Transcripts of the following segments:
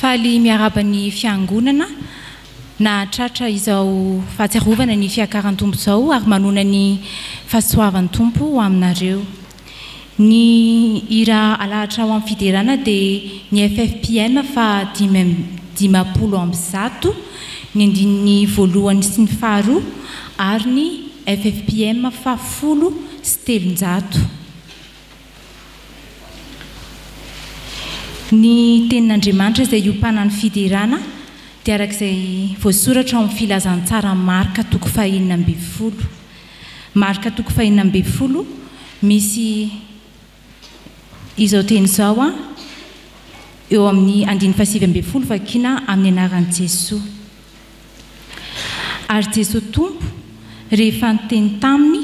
faly miarabany fiangonana na tratra izao fahatsiarovana ny fiakaran'ny tompo izao ary manona ny fahasoavan'ny tompo ho aminareo. Ny ira alahatra ho amin'ny fiderana dia ny FFPM fa 50 ny andininy voalohany sy ny faharoa ary ny FFPM fa 10 sy 300. Ny tenin'Andriamanitra izay iompanan fiderana dia arak'izay voasoratra ao amin'ny filazantsara marika 9:12. Marika 9:12 misy izao teny izao eo amin'ny 9:20 vakina amin'ny anaran'i Jesosy. Ary Jesosy tompo rehefa niteny taminy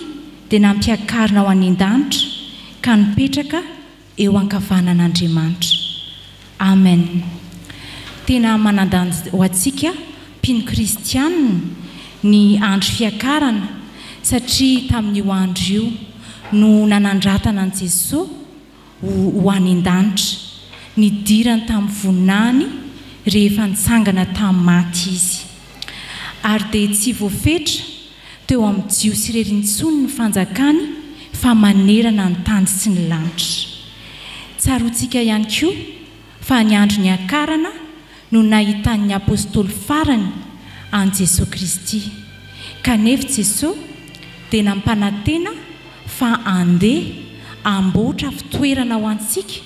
dia nampiakarina ho any an-danitra ka nipetraka eo ankavanan'Andriamanitra. Amen. Tena manandany ho antsika mpino kristianina ny andro fiakarana satria tamin'io andro io no nanandratana an Jesosy ho any an-danitra, nidirany tamin'ny voninahiny rehefa nitsangana tamin'ny maty izy. Ary dia tsy voafetra teo amin'ny jiosy rery-ntsony ny fanjakany fa manerana ny tany sy ny lanitra. Tsaroantsika ihany koa fa ny andro ny akarana no nahitan'ny apôstôly farany an Jesosy Kristy. Kanefa Jesosy dia nampanantena fa andeha amboatra fitoerana ho antsika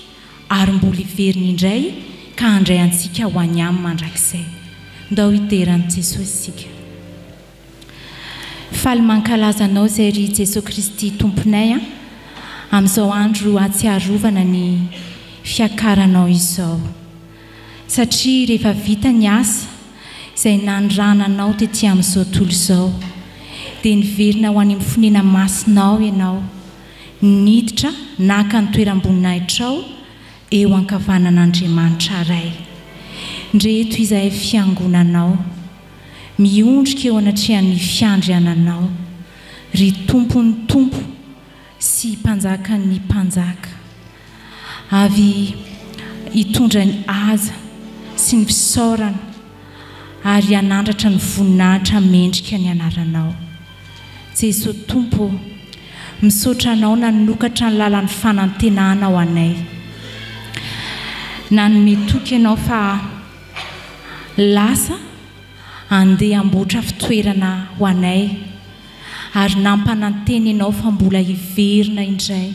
ary mbola hiveriny indray ka handray antsika ho any aminy mandrakizay. Ndao hiteran'i Jesosy isika. Faly mankalaza anao izay ry Jesosy Kristy tomponay amin'izao andro ahatsiarovana ny fiakaranao izao. Satria rehefa vita ny asa izay nandrananao tetỳ amin'izao tontolo izao dia niverina ho any amin'ny fonena masinao ianao, niditra naka ny toeram-boninahitrao eo ankavanan'Andriamanitra iray. Ndreto izay fiangonanao miondrika eo anatrehan'ny fiandriananao, ry tompon'ny tompo sy mpanjakan'ny mpanjaka, avy hitondra ny aza sy ny fisaorana ary hanandratra ny voninahitra mendrika ny anaranao. Jesosy tompo, misaotra anao nanokatra ny lalan'ny fanantenana ho anay. Nanome toky ianao fa lasa andeha amboatra fitoerana ho anay ary nampananteny ianao fa mbola hiverina indray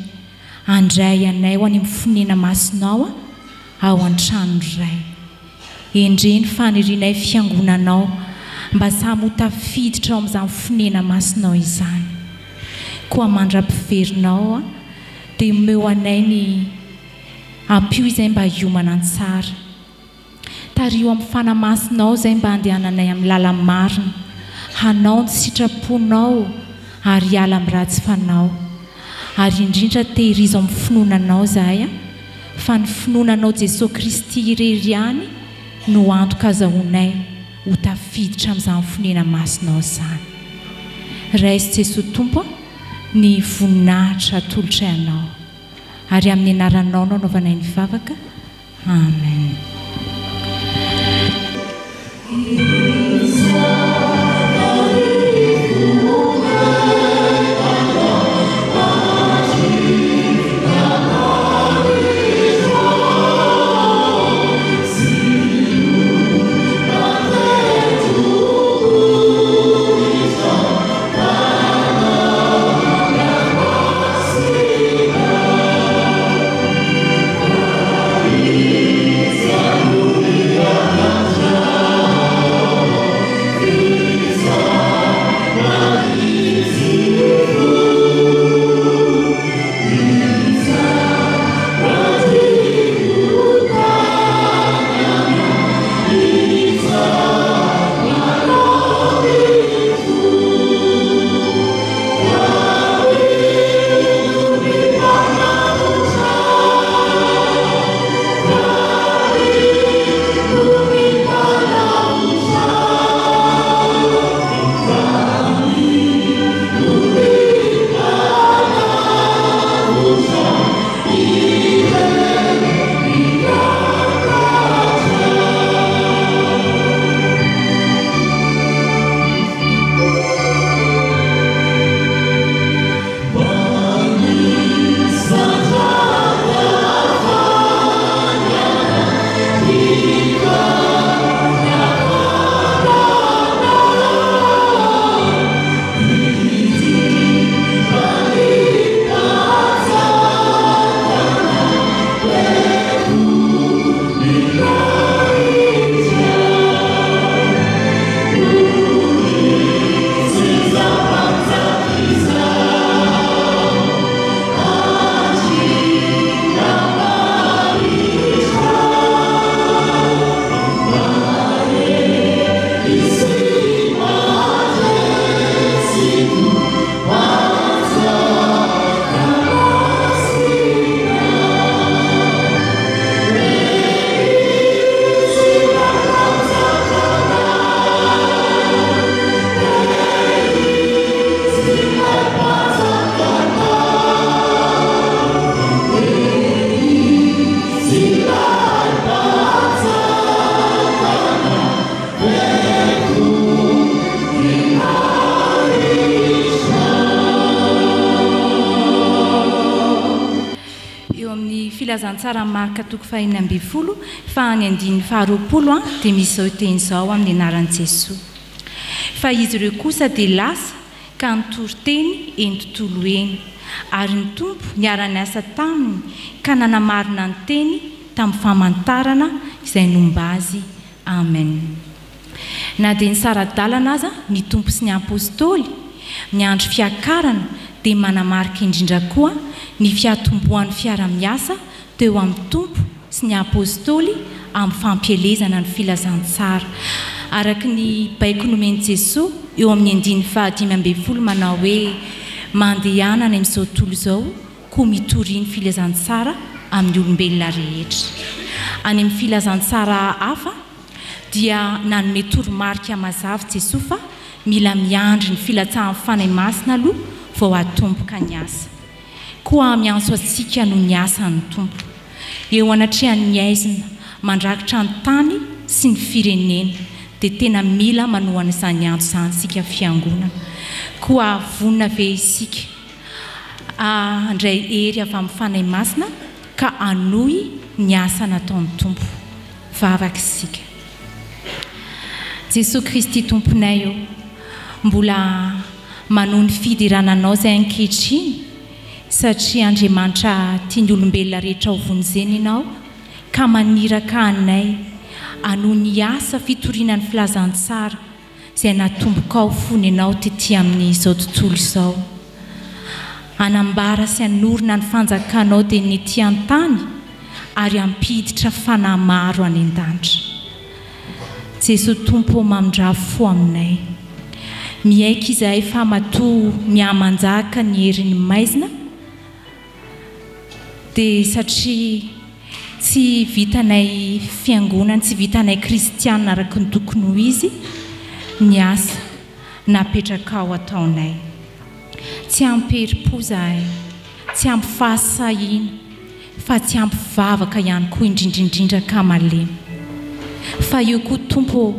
handray anay ho any amin'ny fonena masinao ao an-trano iray. Endreny fanirianay fiangonanao mba samy ho tafiditra ao amin'izany fonena masinao izany. Koa mandra-piverinao dia omeo anay ny ampio izay mba hiomana tsara. Tario amin'ny fanamasinao izay mba handehananay amin'ny lala marina, hanao ny sitraponao ary hiala amin'ny ratsy fanao. Ary indrindra tehirizo amin'ny finoananao izahay fa ny finoananao Jesosy Kristy irery ihany no antoka azahoanay ho tafiditra amin'izany fonena masinao izany. Raisy Jesosy tompo ny voninahitra tolotra ianao ary amin'ny anaranao no anaovanay ny vavaka. Amen. Oh eo amin'ny filazantsara marika toko fahinina amby folo fa any andiny faharoapolo dia misy zao teny izao amin'ny anaran'i Jesosy fa izy ireo kosa dia lasa ka nitory teny eny tontolo eny ary ny tompo niara-niasa taminy ka nanamarina ny teny tamin'ny famantarana izay nomba azy. Amen. Na dia ny saradalana aza ny tompo sy ny apôstôly miandry fiakarana dia manamarika indrindra koa ny fiatomboan'ny fiara-miasa teo amin'ny tompo sy ny apôstôly amin'ny fampielezana ny filazantsara araka ny baiko nomen'i Jesosy eo amin'ny andiny fahadimy amby folo manao hoe mandehana any amin'izao tontolo izao koa mitoriany filazantsara amin'ny olombelona rehetra. Any amin'ny filazantsara hafa dia nanome toromarika mazava Jesosy fa mila miandry ny filatsahan'ny fanahy masina aloha vao atomboka ny asa. Koa miantso antsika no ny asa ny tompo eo anatrehan'ny aizina mandrakitra ny tany sy ny firenena dia tena mila manohana izany antso izany sika fiangonana. Koa vonina ve isika andray hery avy amin'ny fanahy masina ka anohy ny asa nataon'ny tompo. Vavaka isika. Jesosy Kristy tomponay io mbola manohy ny fidirananao izay ankehitriny satria Andriamanitra tiany olombelona rehetra ho vonjeny ianao ka maniraka anay anohy ny asa fitoriana ny filazantsara izay natomboka ao fony ianao tetỳ amin'izao tontolo izao. Anambara sy anorina ny fanjakanao dia ny ety an-tany ary ampiditra fanahy maro any an-danitra. Jesosy tompo mamindra fo aminay. Miaika izahay fa matoa mihamanjaka ny herin'ny maizina dia satria tsy vitanay fiangonana, tsy vitanay kristianina araka ny tokony ho izy ny asa napetraka ao ataonay. Tsy amperi-po izahay, tsy ampifahasahina fa tsy ampivavaka ihany koa indrindraindrindra ka malemy. Fa io koa tompo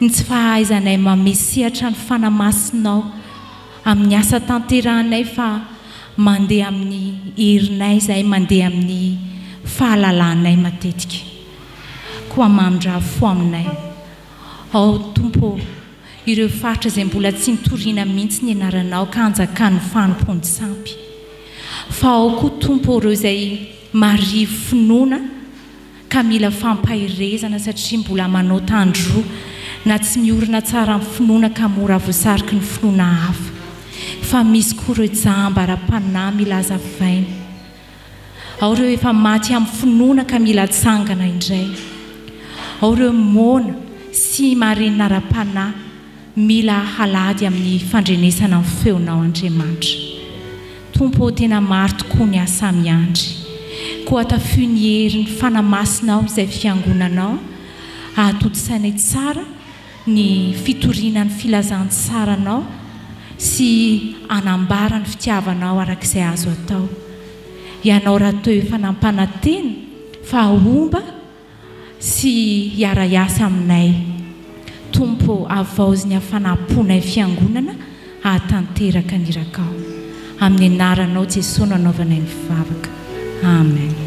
ny tsy fahaizanay mamesehatra ny fanamasinao amin'ny asa tanterahanay fa mandeha amin'ny herinay izay mandeha amin'ny fahalalanay matetika. Koa mamindra fo aminay. Ao tompo ireo faritra izay mbola tsy nitoriana mihitsy ny anaranao ka hanjakan'ny fanompony sampy. Fa ao koa tompo ireo izay marivo finoana ka mila fampahirezana satria mbola manao tandroa na tsy miorina tsara amin'ny finoana ka mora voasariky ny finoana hafa. Fa misy koa ireo jamba ara-panahy mila hazavaina. Ao ireo efa maty amin'ny finoana ka mila tsangana indray. Ao ireo mona sy marenina ara-panahy mila halady amin'ny fandrenesana amin'ny feonao Andriamanitra. Tompo tena maro tokoa ny asa miandry. Koa atafiho ny herin'ny fanamasinao izay fiangonanao ahatotosainay tsara ny fitoriana ny filazantsaranao sy anambara ny fitiavanao arak'izay azo atao. Ianao raha teo efa nampanantena fa omba sy hiara-iasa aminay. Tompo avaozy ny hafanamponay fiangonana ahatanteraka ny irakao. Amin'ny anaranao Jesosy nanaovanay ny fivavaka. Amen. Amen.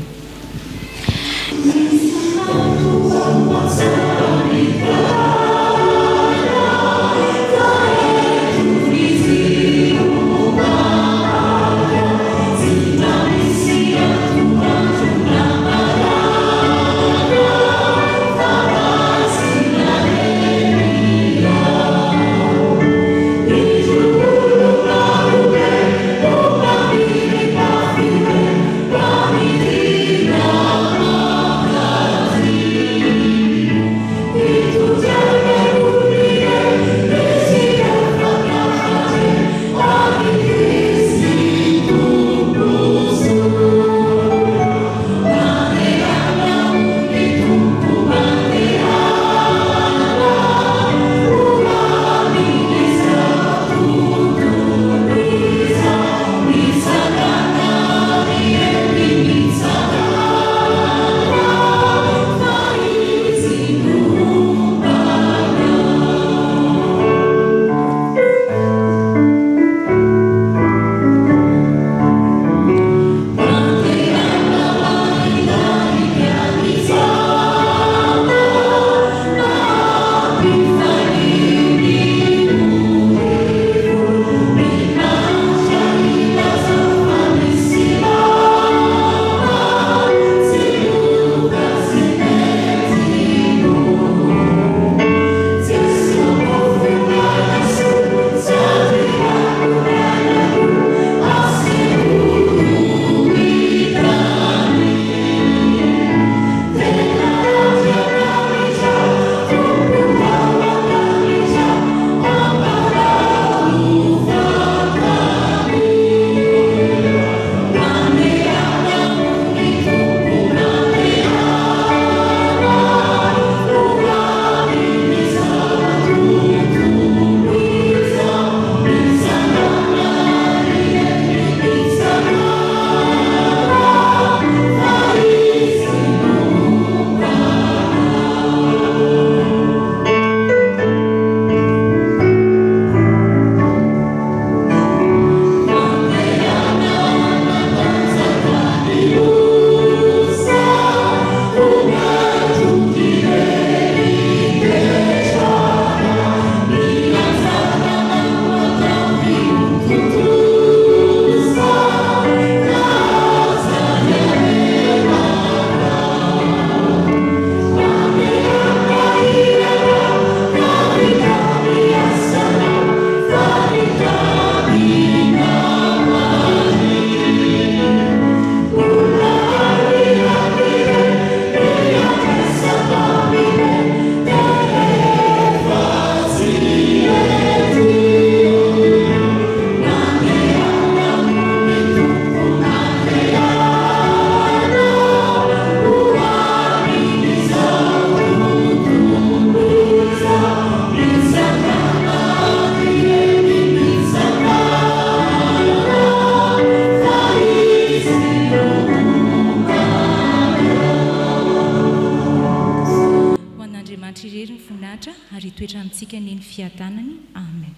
lahatra ary toetra amintsika neny fiadanany amen.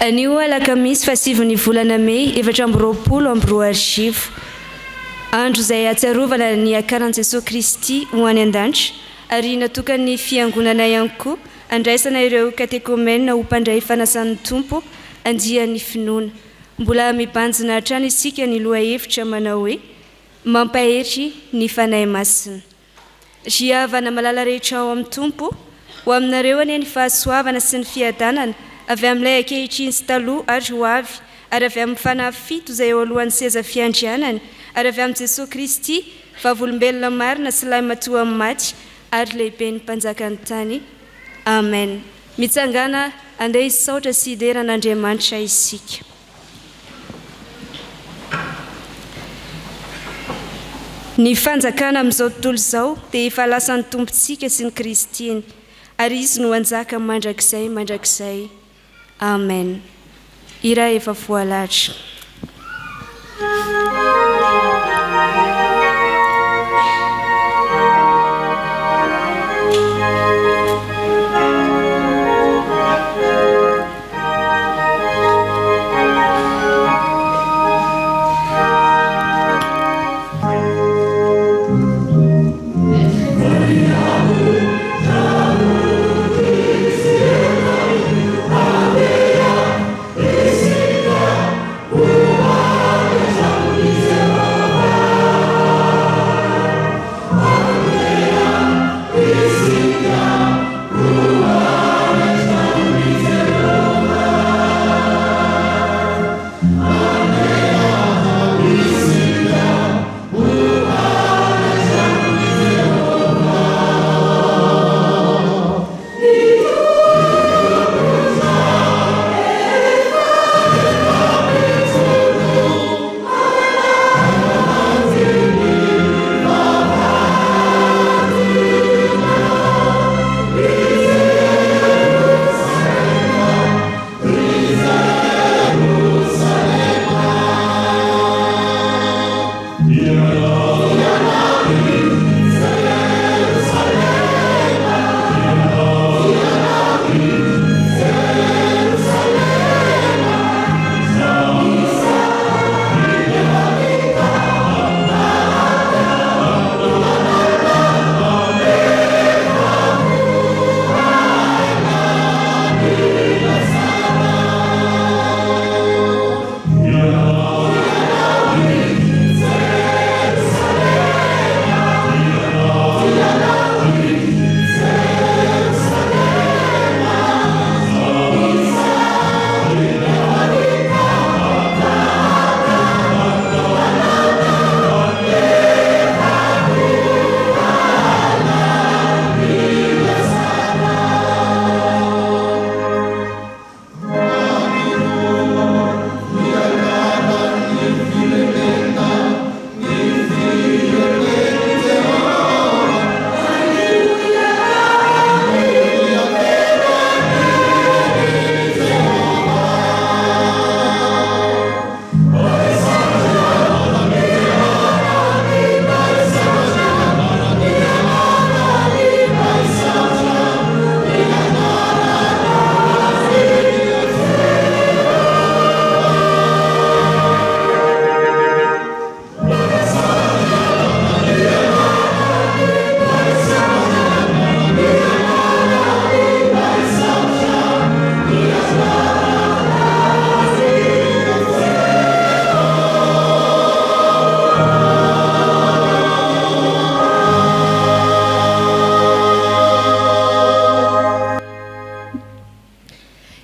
Anio alakamisy fasivy volana May 2024 andro izay atsiarovana ny akaran'i Jesosy Kristy ho any an-danitra ary natokany fiangonana ihany koa andraisana ireo katekomena ho mpandray fanasan'ny tompo andian'ny finoana. Mbola mibanjina hatrany isika ny loha hevitra manao hoe mampahetry ny fanahy masina. Ry havana malala rehetra ao amin'ny tompo ho aminareo anie ny fahasoavana sy ny fiadanana avy amin'ilay ankehitriny sy taloha ary ho avy ary avy amin'ny fanahy fito izay eo alohan'ny seza fiandrianany ary avy amin'ny Jesosy Kristy vavolombelona marina sy lahy matoa amin'ny maty ary lehibe ny mpanjakany tany amen. Mitsangana andeha hisaotra sy hideran'Andriamanitra isika. Ny fanjakana amin'izao tontolo izao dia efa lasan'ny tompontsika sy ny Kristiny ary izy no anjaka mandrakizay amen. Ira efa voalatra.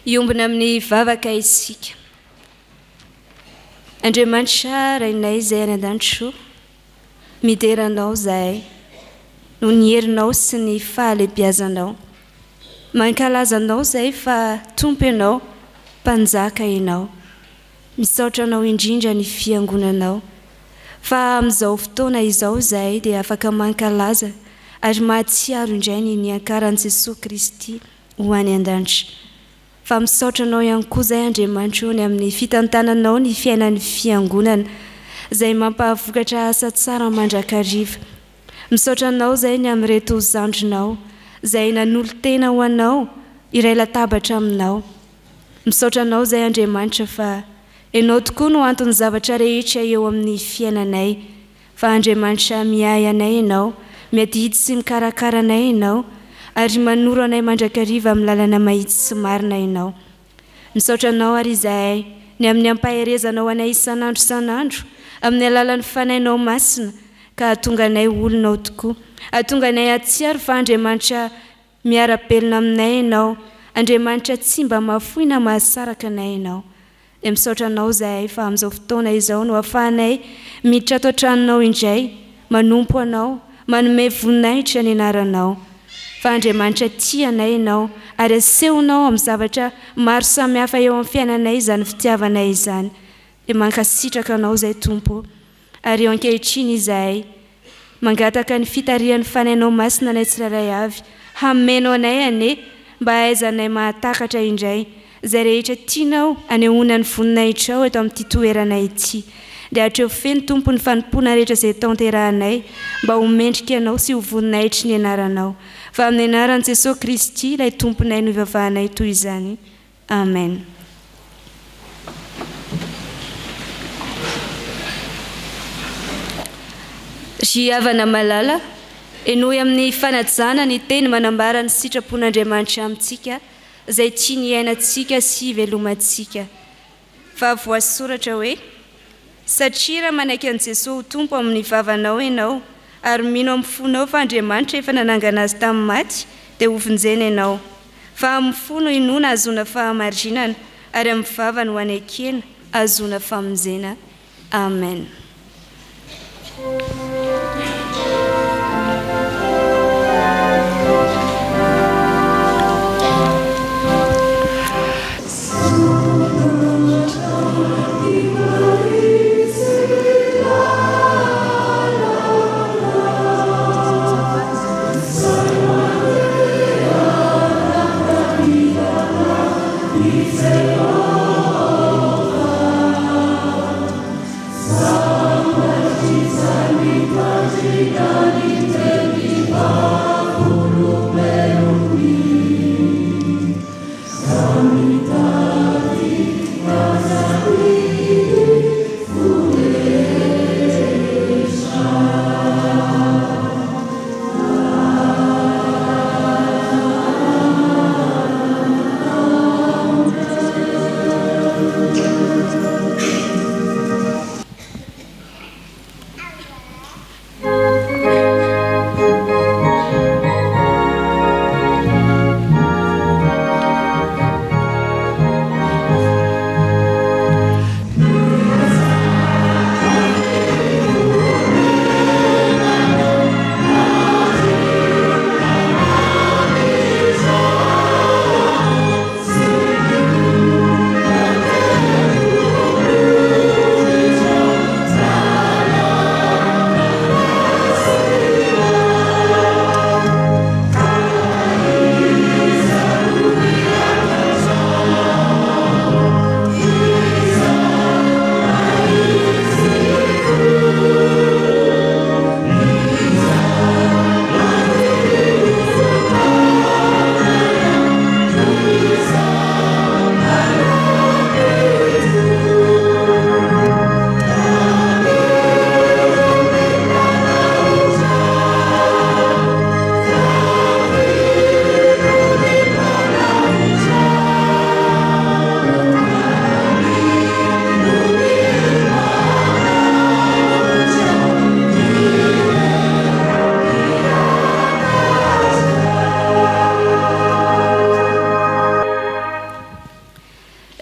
Iombona amin'ny vavaka isika. Andriamanitra rainay izay any an-danitro, mideranao zahay no ny herinao sy ny fahalebiazanao. Mankalazanao zahay fa tompo ianao, mpanjaka ianao. Misaotra anao indrindra ny fiangonanao. Fa amin'izao fotoana izao zahay dia afaka mankalaza ary mahatsiaro indray ny ankaran'i Jesosy Kristy ho any an-danitra. Fa misaotra anao ihany koa zahay Andriamanitra ny amin'ny fitantananao ny fiainan'ny fiangonana izay mampavokatra asa tsara mandrakariva. Misaotra anao zahay ny amin'ireto zandrinao izay nanolo tena ho anao iray latabatra aminao. Misaotra anao izay Andriamanitra fa ianao tokoa no antony zavatra rehetra eo amin'ny fiainanay. Fa Andriamanitra miay anay ianao, miadidy sy mikarakara anay ianao, ary manoro anay mandrakariva amin'ny lalana mahitsy sy marina ianao. Misaotra anao ary izahay ny amin'ny ampaherezanao anay isan'andro isan'andro amin'ny alalan'ny fanainao masina ka hatonga anay olonao tokoa. Hatonga anay atsiaro fa Andriamanitra miara-belona aminay ianao, Andriamanitra tsy mba mahafoy na mahasaraka anay ianao. Dia misaotra anao izahay fa amin'izao fotoana izao no ahafahanay miditra ato an-tranonao indray, manompo anao, manome voninahitra ny anaranao. Fa Andriamanitra tia anay ianao ary asehonao amin'ny zavatra maro samihafa eo amin'ny fiainanay izany fitiavanay izany. Dia mankasitraka anao izay Tompo, ary eo ankehitriny izahay mangataka ny fitarihan'ny fanainao masina ny tsirairay avy, hameno anay ane mba hahaizanay mahatakatra indray izay rehetra tianao anehoana ny voninahitrao eto amin'ity toerana ity. Dia hatreo feno Tompo ny fanompoana rehetra izay taoterahanay mba ho mendrika anao sy ho voninahitry ny anaranao. Fa amin'ny anaran'i Jesosy Kristy ilay Tomponay no ivavahanay toy izany. Amen. Ry havana malala, enoy amin'ny fanajana ny teny manambara ny sitrapon'Andriamanitra amintsika izay tia ny iainantsika sy velomantsika. Fa voasoratra hoe: satria raha manaiky an'i Jesosy ho Tompo amin'ny vavanao ianao ary mino amin'ny fonao fa Andriamanitra efa nanangana azy tamin'ny maty, dia ho vonjena ianao. Fa amin'ny fo no inona ahazoana fahamarinana, ary amin'ny vava no anekena ahazoana famonjena. Amen.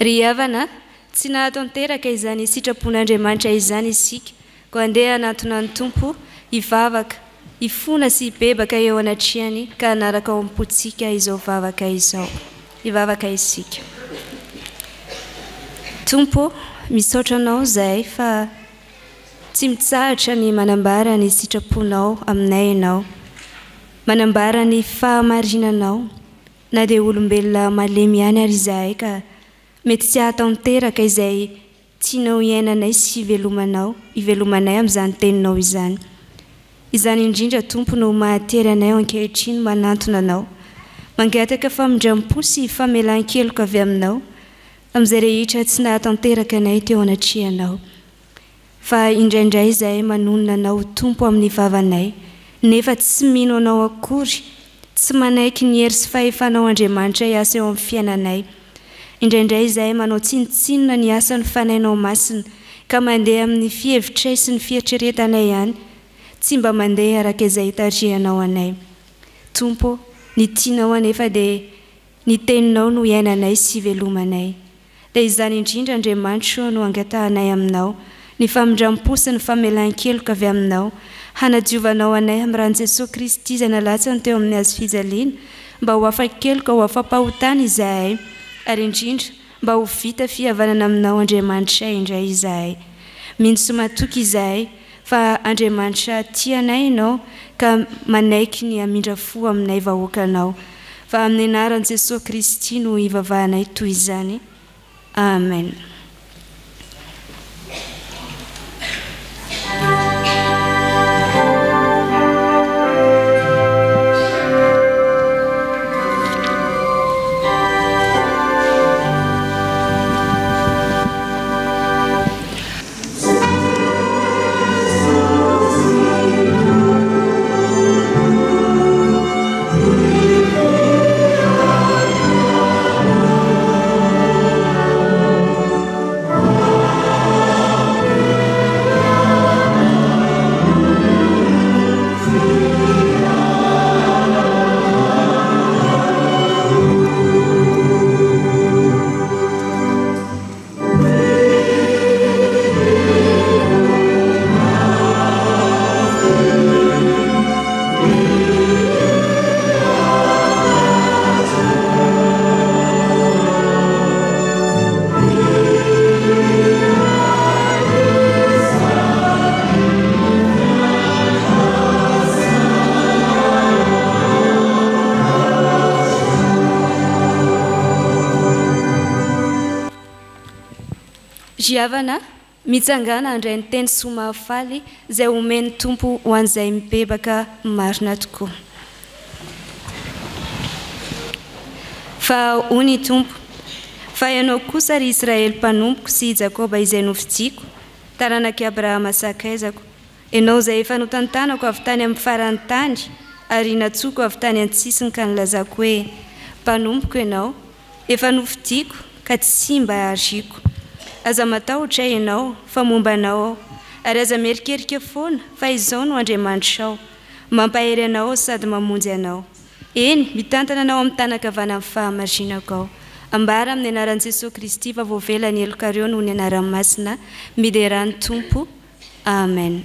Ry havana, tsy nahatanteraka izany sitrapon'Andriamanitra izany isika, ko andeha hanantona ny Tompo, hivavaka, hifona sy hibebaka eo anatrehany ka hanaraka ao am-pontsika izao vavaka izao. Hivavaka isika. Tompo, misaotra anao izahay fa tsy mitsahatra ny manambara ny sitraponao aminay ianao, manambara ny fahamarinanao, na dia olombelona malemy ihany ary izahay ka mety tsy hahatanteraka izay tianao iainanay sy ivelomanay amin'izany teninao izany. izany indrindra tompo no mahatery anay ankehitriny manantona anao mangataka famindrampo sy famelan-keloka avy aminao amin'izay rehetra tsy nahatanteraka anay teo anatrihanao fa indraindray izahay manonona anao tompo amin'ny vavanay nefa tsy mino anao akory tsy manaiky ny hery sy fahefanao Andriamanitra hiasa eo amin'ny fiainanay indraindray izahay manao tsinotsinona ny asany fanainao masina ka mandeha amin'ny fihevitray sy ny fieritreretanay ihany tsy mba mandeha araka izay tarihanao anay tompo ny tianao anefa dia ny teninao no iainanay sy velomanay dia izany indrindra Andriamanitra no angatahanay aminao ny famindrampo sy ny famelan-keloka avy aminao hanadiovanao anay amin'ny ran'i Jesosy Kristy izay nalatsany teo amin'ny hazo fijaliana mba ho afa-keloka ho afa-pahotana izahay ary indrindra mba ho vita fihavanana aminao Andriamanitra indray izahay mino sy matoky izahay fa Andriamanitra tianay ianao ka manaiky ny amindra fo aminay vahoakanao fa amin'ny anaran'i Jesosy Kristy no ivavahanay toy izany amen. Jiavana mitsangana andray ny teny somafaly izay omeny tompo ho an'izay mibebaka marina tokoa fa hony tompo fa ianao kosa ry Israely mpanompoko sy Jakoba izay novidiako taranaki Abrahama sakaizako ianao izay efa notantanako avy tany amin'ny farany tany ary natsoko avy tany an-tsisiny ka nilazako hoe mpanompoko ianao efa novidiako ka tsy mba ariako aza matahotra ianao fa momba anao ary aza merikerika foana fa izao no Andriamanitrao mampahery anao sady mamonjy anao eny mitantana anao amin'ny tanakavana amin'ny fahamarinako ao ambara amin'ny anaran'i Jesosy Kristy fa voavela ny elokareo noho ny anaran'ny masina miderany tompo amen.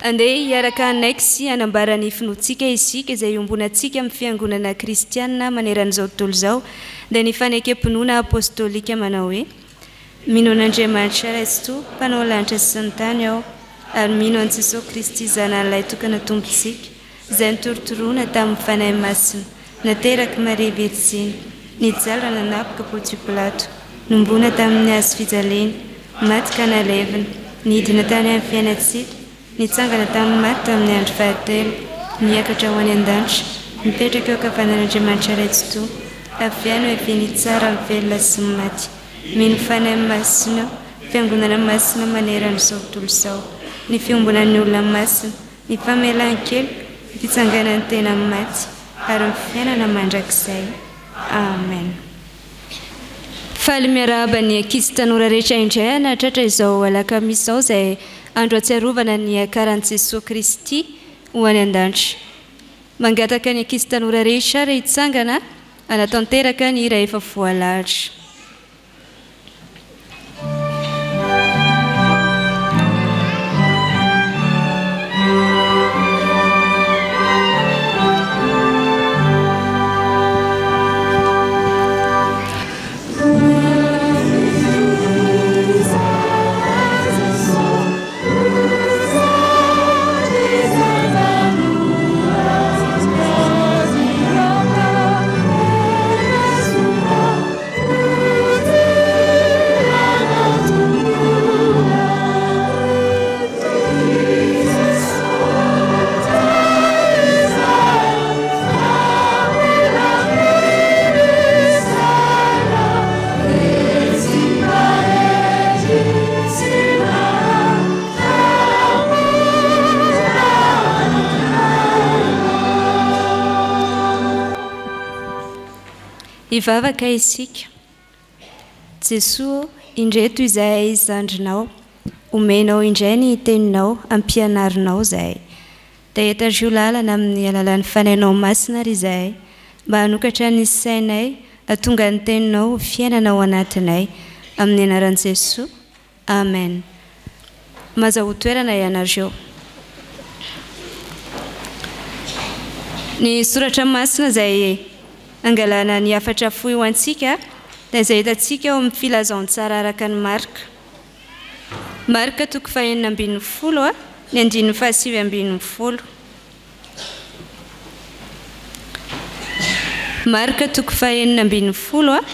andeha hiaraka anaiky sy anambarany finoantsika isika izay ombonantsika amin'ny fiangonana kristianina maneran'izao tontolo izao dia ny fanekem-pinoana apôstôlika manao hoe mino an'Andriamanitra Kristy mpanao lanitra sy ny tany aho ary mino an' Jesosy Kristy zanan'ilay tokana tompontsika izay nitorotoroana tamin'ny fanahy masina nateraky Maria Virginy nijaly nanapoka Pôncio Pilato nombona tamin'ny hazo fijaliana maty ka nalevina nidina tany amin'ny fiainatsika nitsangana tamin'ny maty tamin'ny andro fahatelo niakatra ho any an-danitra mipetraka eo kavanan'Andriamanitra Kristy aviano eviany tsara ny velona sy ny maty mino fanahy masina fiangonana masina maneran'izao tontolo izao ny fiombonan'ny olona masina ny famelan-kely ny fitsanganan'ny tena maty ary ny fiainana mandrakizay amen. Faly miarahaba ny ankizy tanora rehetra indray anatratra izao alakamisy izao izay andro atsiarovana ny akaran'i Jesosy Kristy ho any an-danitra. Mangataka ny ankizy tanora rehetra rehetra hitsangana anatanteraka ny hira efa voalahatra. Ivavaka isika. Jesosy indreto izahay zandrinao, omenao indray ny teninao, ampianarinao izahay. Dia etazo lalana amin'ny alalan'ny fanahinao masina ry izahay, mba hanokatra ny sainay, atonga ny teninao fiainana ao anatinay, amin'ny anaran'i Jesosy. Amen. Mazaho toerana ianareo. Ny soratra masina izay angalana ny afatra fohy ho antsika dia izay hitantsika ao amin'ny filazantsara araka ny Marka. Marka 4:40 ny 9:7. Marka 4:40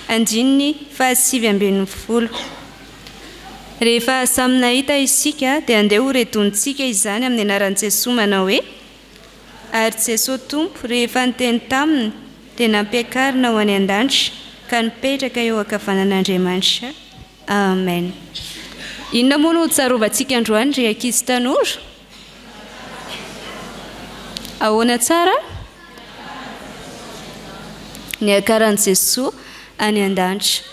9:7. Rehefa samy nahita isika dia andeha ho retontsika izany amin'ny anaran'i Jesosy manao hoe ary Jesosy Tompo rehefa niteny taminy dia nampiakarina ho any an-danitra ka nipetraka eo ankavanan'Andriamanitra. Amen. Inona moa no tsarovantsika androany ry ankizy tanora? Ahoana tsara? Ny akaran'i Jesosy any an-danitra.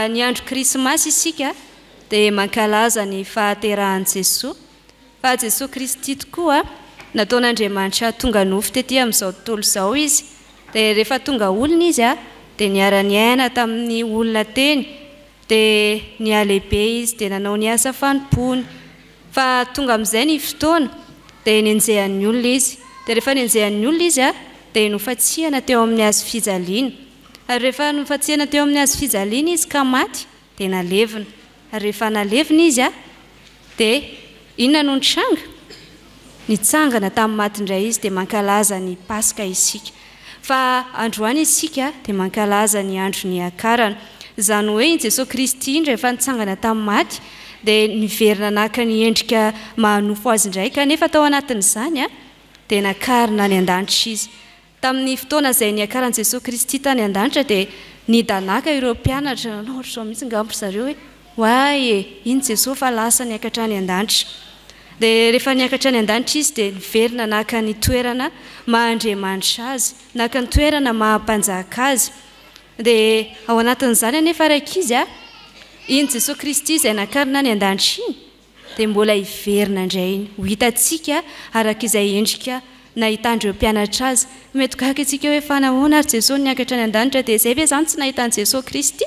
Ny andro krismasy isika dia mankalaza ny fahaterahan'i Jesosy. Fa Jesosy Kristy tokoa nataon'Andriamanitra tonga nofy tetỳ amin'izao tontolo izao izy. Dia rehefa tonga olona izy dia niara-niaina tamin'ny olona teny, dia nialehibe izy dia nanao ny asa fanompony. Fa tonga amin'izay ny fotoana dia nenjehan'ny olona izy. Dia rehefa nenjehan'ny olona izy dia nofatsihana teo amin'ny hazo fijaliana. Ary rehefa nofatsihana teo amin'ny hazo fijaliana izy ka maty dia nalevina. Ary rehefa nalevina izy dia inona no nitranga? Nitsangana tamin'ny maty indray izy dia mankalaza ny Paska isika. Fa androany isika dia mankalaza ny andro ny akarana. Izany hoe i Jesosy Kristy indray rehefa nitsangana tamin'ny maty dia niverina naka ny endrika mahanofo azy indray, kanefa tao anatin'izany dia nakarina any an-danitra izy. Tamin'ny fotoana izay niakaran'i Jesosy Kristy tany an-danitra dia nidanaka ireo mpianatra, ohatra izao mihitsy ngambry zareo hoe hoay iny Jesosy fa lasa niakatra any an-danitra. Dia rehefa niakatra any an-danitra izy dia niverina naka ny toerana maha-Andriamanitra azy, naka ny toerana mahampanjaka azy. Dia ao anatin'izany anefa raika izy iny Jesosy Kristy izay nakarina any an-danitra iny dia mbola hiverina indray iny. Ho hitantsika araka izay endrika nahitandreo mpianatra azy. Mety gaga antsika hoe fa nahoana ary Jesosy niakatra any an-danitra dia izay ve izany tsy nahitan'i Jesosy Kristy?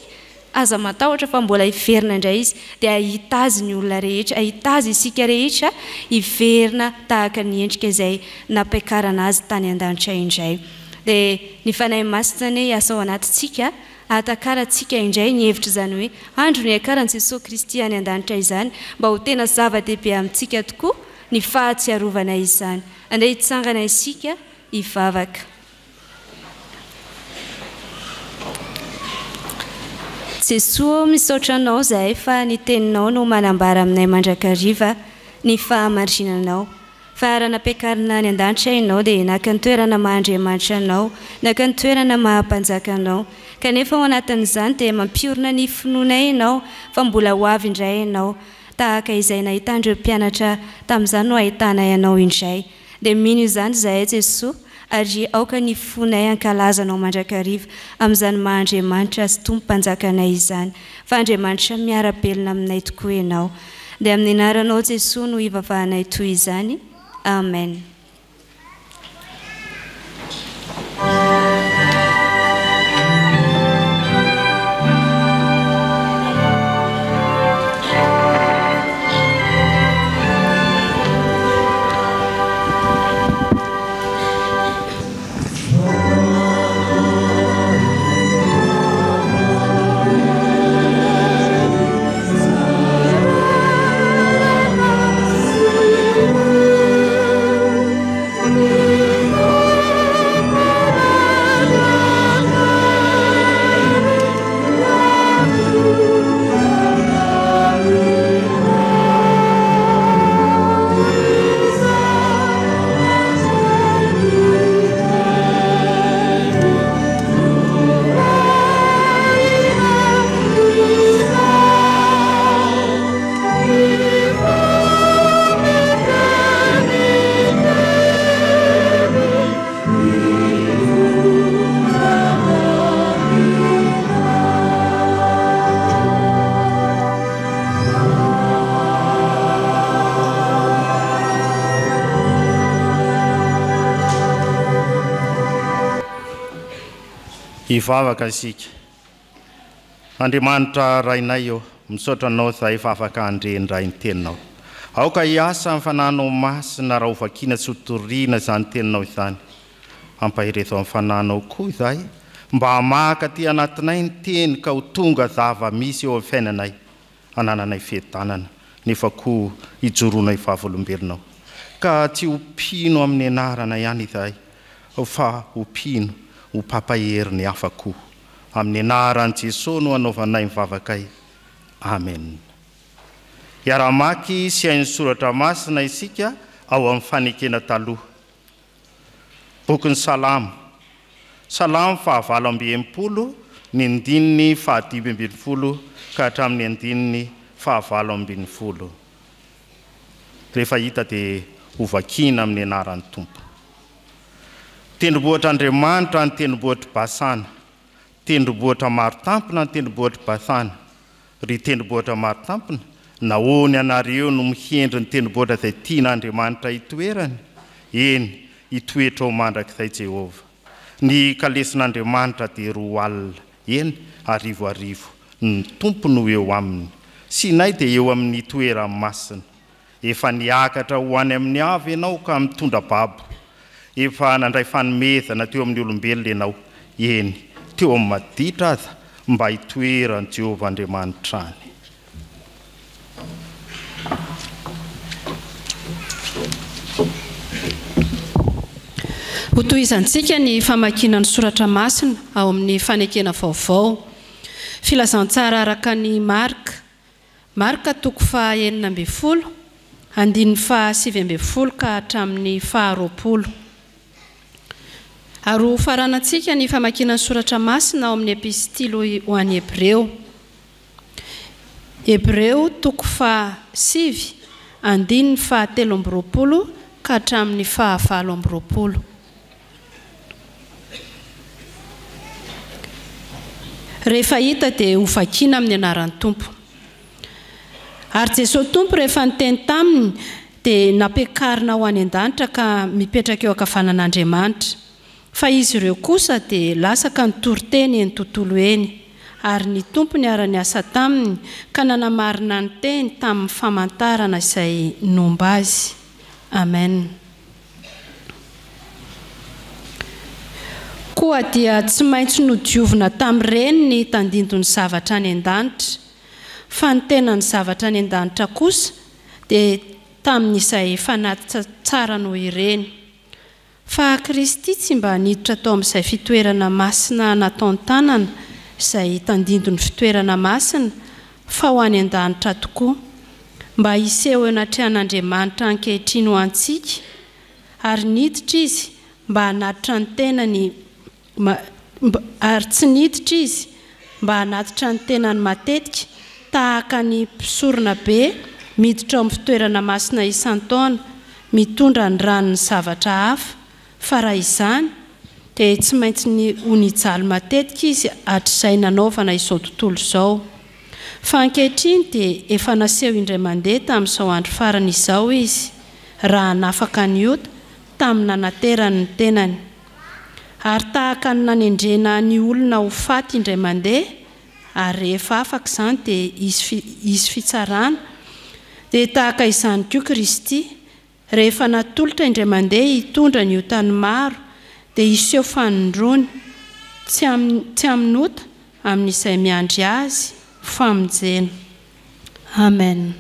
aza matahotra fa mbola hiverina indray izy dia ahita azy ny olona rehetra ahita azy isika rehetra hiverina tahaka ny endrika izay nampiakarana azy tany an-danitra indray dia ny fanahy masina ny asa ao anatintsika atakaratsika indray ny hevitra izany hoe andro ny akaran'i Jesosy Kristy any an-danitra izany mba ho tena zava-dehibe amintsika tokoa ny fahatsiarovana izany andray hitsangana isika hivavaka. Jesosy misaotra anao zahay fa ny teninao no manambara aminay mandrakariva ny fahamarinanao fa ara-nampiakarina any an-danitra ianao dia naka ny toerana mahandriamanitra anao naka ny toerana mahampanjaka anao kanefa ao anatin'izany dia mampiorina ny finoana ianao fa mbola ho avy indray ianao tahaka izay nahitandreo mpianatra tamin'izany no ahitana ianao indray dia mino izany zahay Jesosy ary aoka ny fonay ankalazanao mandrakariva amin'izany mahandriamanitra sy tompo-mpanjakanay izany fa andriamanitra miara-belona aminay tokoa ianao dia amin'ny anaranao Jesosy no hivavahanay toy izany. Amen. Hivavaka isika. Andriamanitra rainay eo misaotra anao zahay fa afaka handreny raha ny teninao. Aoka hiasa amin'ny fanahinao masina raha ho vakiana tsy ho toriana izany teninao izany. Ampahireto amin'ny fanahinao koa izahay mba hamaka aty anatinay ny teny ka ho tonga zava misy eo amin'ny fiainanay hanananay fiadanana nefa koa hijoroanay fahavolombelonao. Ka tsy ho pino amin'ny anarana ihany izahay fa ho pino ho pampahery ny hafa koa amin'ny anaran'i Jesosy no anaovanay mivavakay. Amen. Iara-maky sy hainy soratra masina isika ao amin'ny fanekena taloha. Bokin'ny Salamo. Salamo 9:20 ny andininy 5:20 ka hatramin'ny andininy 5:20. Rehefa hita dia ho vakiana amin'ny anaran'ny Tompo. Tendrombohitr'Andriamanitra ny tendrombohitra Basana. Tendrombohitra maro tampona ny tendrombohitra Basana. Ry tendrombohitra maro tampona, nahoany anareo no mihendry ny tendrombohitra izay tian'Andriamanitra hitoerany? Eny, hitoetra ao mandrakizay Jehova. Ny kalesin'Andriamanitra dia roa alina, eny, arivoarivo. Ny Tompo no eo aminy. Sinay dia eo amin'ny toerany masina. Efa niakatra ho any amin'ny avy ianao ka mitondra babo. Efa nandray fanomezana teo amin'ny olombelona ianao. Eny, teo amin'ny maditra aza mba hitoerany Jehova Andriamanitra any. Ho tohizantsika ny famakiana ny soratra masina ao amin'ny fanekena vaovao. Filazantsara araka ny Marka. Marka 9:9, andininy 7:20 ka hatramin'ny 20. Ary ho faranantsika ny famakiana ny soratra masina ao amin'ny epistily ho an'ny Hebreo. Hebreo 7, andininy 13 ka hatramin'ny 20. Rehefa hita dia ho vakiana amin'ny anaran'ny Tompo. Ary Jesosy Tompo rehefa niteny taminy dia nampiakarina ho any an-danitra ka mipetraka eo ankavanan'Andriamanitra. Fa izy ireo kosa dia lasaka ny toriteny eny tontolo eny. ary ny tompony ara-ny asa taminy ka nanamarina ny teny tamin'ny famantarana izay nomba azy. Amen. Koa dia tsy maintsy nodiovina tamin'ireny ny tandindony zavatra any an-danitra, fa ny tena ny zavatra any an-danitra kosa dia tamin'izay fanatitra tsara noho ireny. Fa Kristy tsy mba niditra tao amin'izay fitoerana masina nataony tanana izay tandindony fitoerana masina fa ho any an-danitra tokoa, mba hiseho anatrehan'Andriamanitra ankehitriny ho antsika, ary niditra izy mba hanatitra ny tenany ary tsy niditra izy mba hanatitra ny tenany matetika tahaka ny mpisorona be miditra ao amin'ny fitoerana masina isan-taona mitondra ny ranony zavatra hafa, fa raha izany dia tsy maintsy ho nijaly matetika izy hatr'izay nanaovana izao tontolo izao. Fa ankehitriny dia efa naseho indray mandeha tamin'izao andro farany izao izy, raha nafaka ny ota tamin'ny nanaterany ny tenany. Ary tahaka ny nanendrena ny olona ho faty indray mandeha, ary rehefa afaka izany dia izy fitsarana, dia tahaka izany koa Kristy, rehefa natolotra indray mandeha hitondra ny otany maro, dia iseho fanondrony tsy amin'ny ota amin'izay miandry azy famonjena. Amen.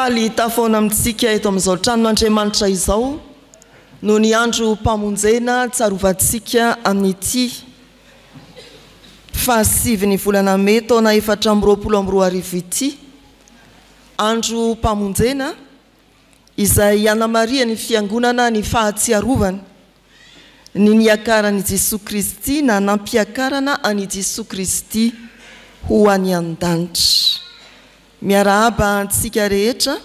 faly tafoana amintsika eto amin'izao tranon'Andriamanitra izao no ny andro mpamonjena tsarovantsika amin'ity fahasivy volana May taona 2024 ity andro mpamonjena izay Ana Maria ny fiangonana ny fahatsiarovana ny niakarany Jesosy Kristy na nampiakarana any Jesosy Kristy ho any an-danitra. Miarahaba antsika rehetra,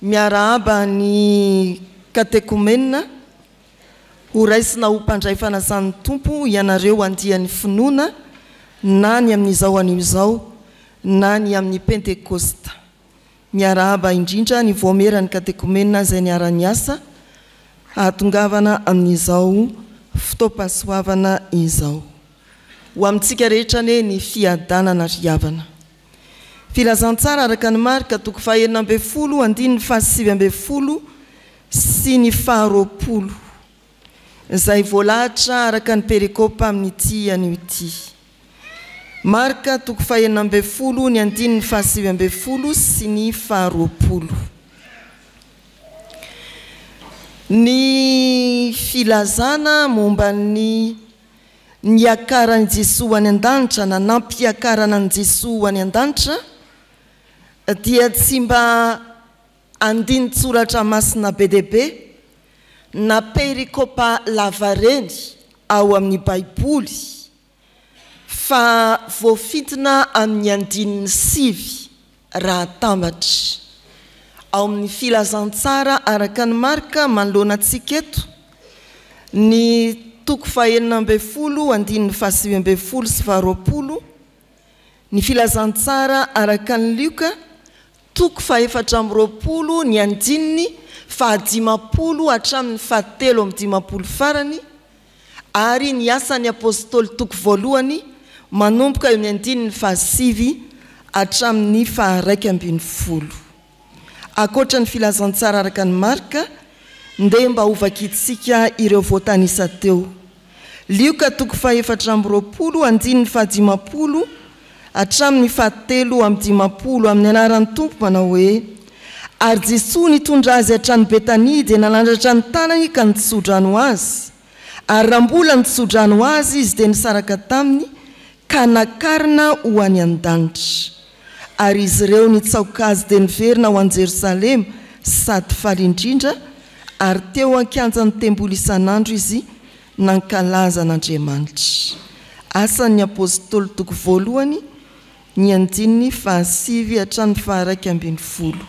miarahaba ny katekomena ho raisina ho mpandray fanasany tompo ianareo andian'ny finoana na ny amin'izao an'izao na ny amin'ny pentekosta. Miarahaba indrindra ny voamerany katekomena izay niara-ny asa hatongavana amin'izao fotoam-pahasoavana izao. Ho amintsika rehetra ny fiadanana riavana. Filazantsara araka ny marika toko fahaenina amby folo andininy fahasivy amby folo sy ny faharoapolo izay voalahatra araka ny perikopa amin'ity an'ity. Marika toko fahaenina amby folo ny andininy fahasivy amby folo sy ny faharoapolo. Ny filazana momba ny niakarany Jesosy any an-danitra na nampiakarana any Jesosy any an-danitra dia tsy mba andiny tsoratra masina be deaibe na perikopa lavareny ao amin'ny baiboly fa voafitina amin'ny andininy sivy raha tambatra. Ao amin'ny filazantsara araka ny marika manoloana antsika eto ny toko fahaenina amby folo andininy fahasivy amby folo sy faharoapolo, ny filazantsara araka ny Lioka toko fahaefatra amby roapolo ny andininy fahadimapolo hatramin'ny fahatelo amby dimapolo farany, ary ny asan'ny apôstôly toko voalohany manomboka eo ny andininy fahasivy hatramin'ny faharaiky ambin'ny folo. Akoatra ny filazantsara araka ny marika ndeha mba ovakitsika ireo voatanisa teo. Lioka toko fahaefatra amby roapolo andininy fahadimapolo hatramin'ny fahatelo amby dimapolo amin'ny anaran'ny tompo manao hoe: ary Jesosy nitondra azy hatrany Betania dia nalandratra ny tanany ka nitsodrano azy, ary raha mbola nitsodrano azy izy dia nisaraka taminy ka nakarina ho any an-danitra. Ary izy ireo nitsaoka azy dia niverina ho any Jerosalema sady faly indrindra, ary teo ankianjan'ny tembolo isan'andro izy nankalaza an'Andriamanitra. Asan'ny apôstôly toko voalohany ny andininy fahasivy hatramin'ny faharaiky ambin'ny folo.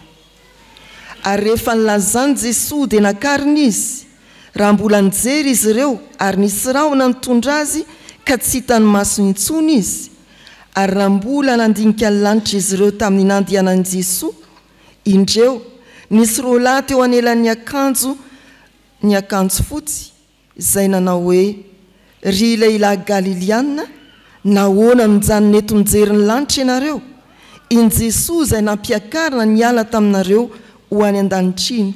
Ary rehefa nilazany Jesosy dia nakarina izy, raha mbola nijery izy ireo ary nisy rahona nitondra azy ka tsy hitany maso intsony izy, ary raha mbola nandinika ny lanitra izy ireo tamin'ny nandehanan'i Jesosy, indreo nisy roalahy teo anelan'ny akanjo fotsy izay nanao hoe: ry lehilahy Galiliana, nahoana mijanona eto mijery ny lanitra ianareo? Iny Jesosy izay nampiakarina niala taminareo ho any an-danitra iny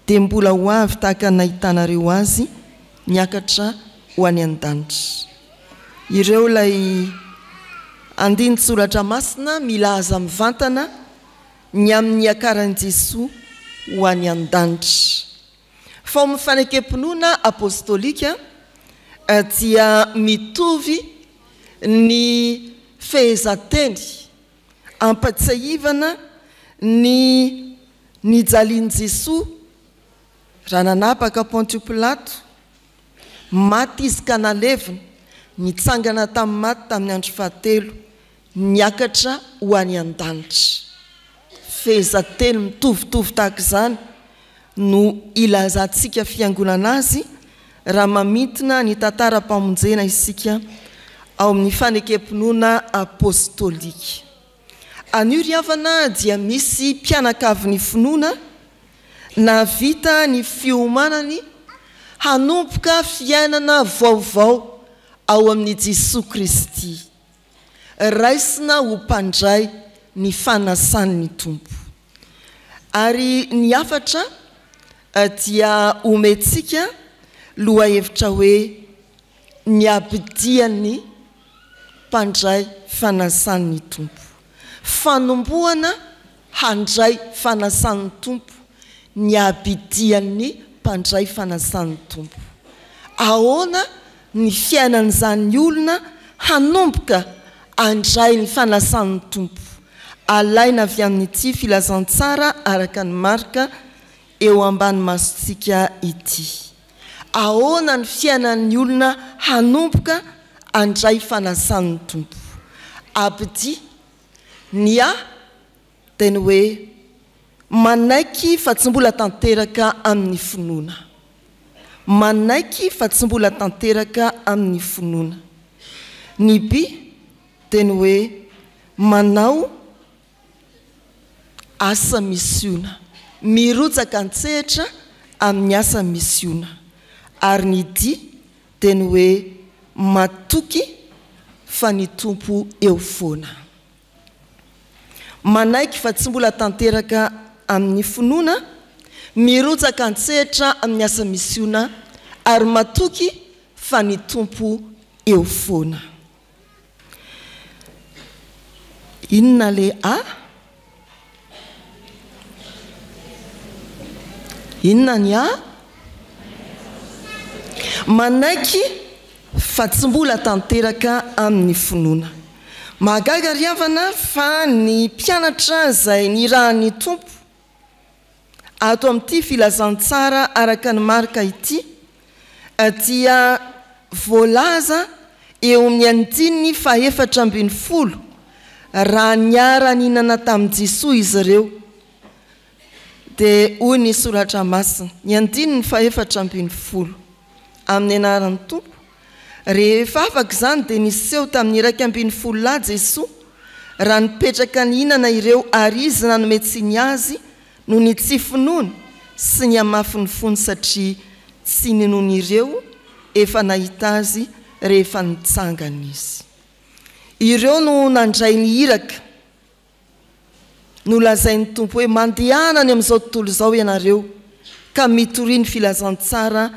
dia mbola ho avy tahaka ny nahitanareo azy niakatra ho any an-danitra. Ireo ilay andiny tsoratra masina milaza mivantana ny amin'ny niakaran'i Jesosy ho any an-danitra. Fa ao amin'ny fanekempinoana apôstôlika dia mitovy ny fehezanteny ampatsiahivana ny nijalian'i Jesosy raha nanapaka Pontio Pilato, maty izy ka nalevina, nitsangana tamin'ny maty tamin'ny andro fahatelo, niakatra ho any an-danitra. Fehezanteny mitovitovy tahaka izany no ilazantsika fiangonana azy raha mamintina ny tantaram-pamonjena isika ao amin'ny fanekempinoana apôstôlika. Anio ry havana dia misy mpianakavin'ny finoana navita ny fiomanany hanompoka fiainana vaovao ao amin'ny Jesosy Kristy, raisina ho mpandray ny fanasan'ny tompo. Ary ny afatra dia omentsika loha hevitra hoe ny abidian'ny mpandray fanasan'ny tompo, fanombohana handray fanasan'ny tompo, ny abidian'ny mpandray fanasan'ny tompo. Ahoana ny fiainan'izany olona hanomboka handray ny fanasan'ny tompo? Alaina avy amin'ity filazantsara araka ny marika eo ambany masontsika ity. ahoana ny fiainan'ny olona hanompoka andray fanazan'ny tompo abdi ny a dia ny hoe manaiky fa tsy mbola tanteraka amin'ny finoana manaiky fa tsy mbola tanteraka amin'ny finoana ny b dia ny hoe manao asa misiona mirotsaka antsehatra amin'ny asa misiona ary ny d dia ny hoe matoky fa ny tompo eo foana manaiky fa tsy mbola tanteraka amin'ny finoana mirotsaka antsehatra amin'ny asa misiona ary matoky fa ny tompo eo foana inona le a inona ny a manaiky fa tsy mbola tanteraka amin'ny finoana mahagaga riavana fa ny mpianatra izay ny rahan'ny tompo ato amin'ity filazantsara araka ny marika ity dia voalaza eo amin'ny andininy fa 4 raha niara-ny hinana tamin'i Jesosy izy ireo dia hoy ny soratra masina ny andininy fa 4 amin'ny anaran'ny tompo rehefa afaka izany dia niseho tamin'ny 12 Jesosy raha nipetraka ny hinana ireo ary izy nanome tsiny azy no ny tsy finoany sy ny amafiny fony satria tsy ninony ireo efa nahita azy rehefa nitsangana izy ireo no nandray ny iraka no lazain'ny tompo hoe mandehanany amin'izao tontolo izao ianareo ka mitory ny filazantsara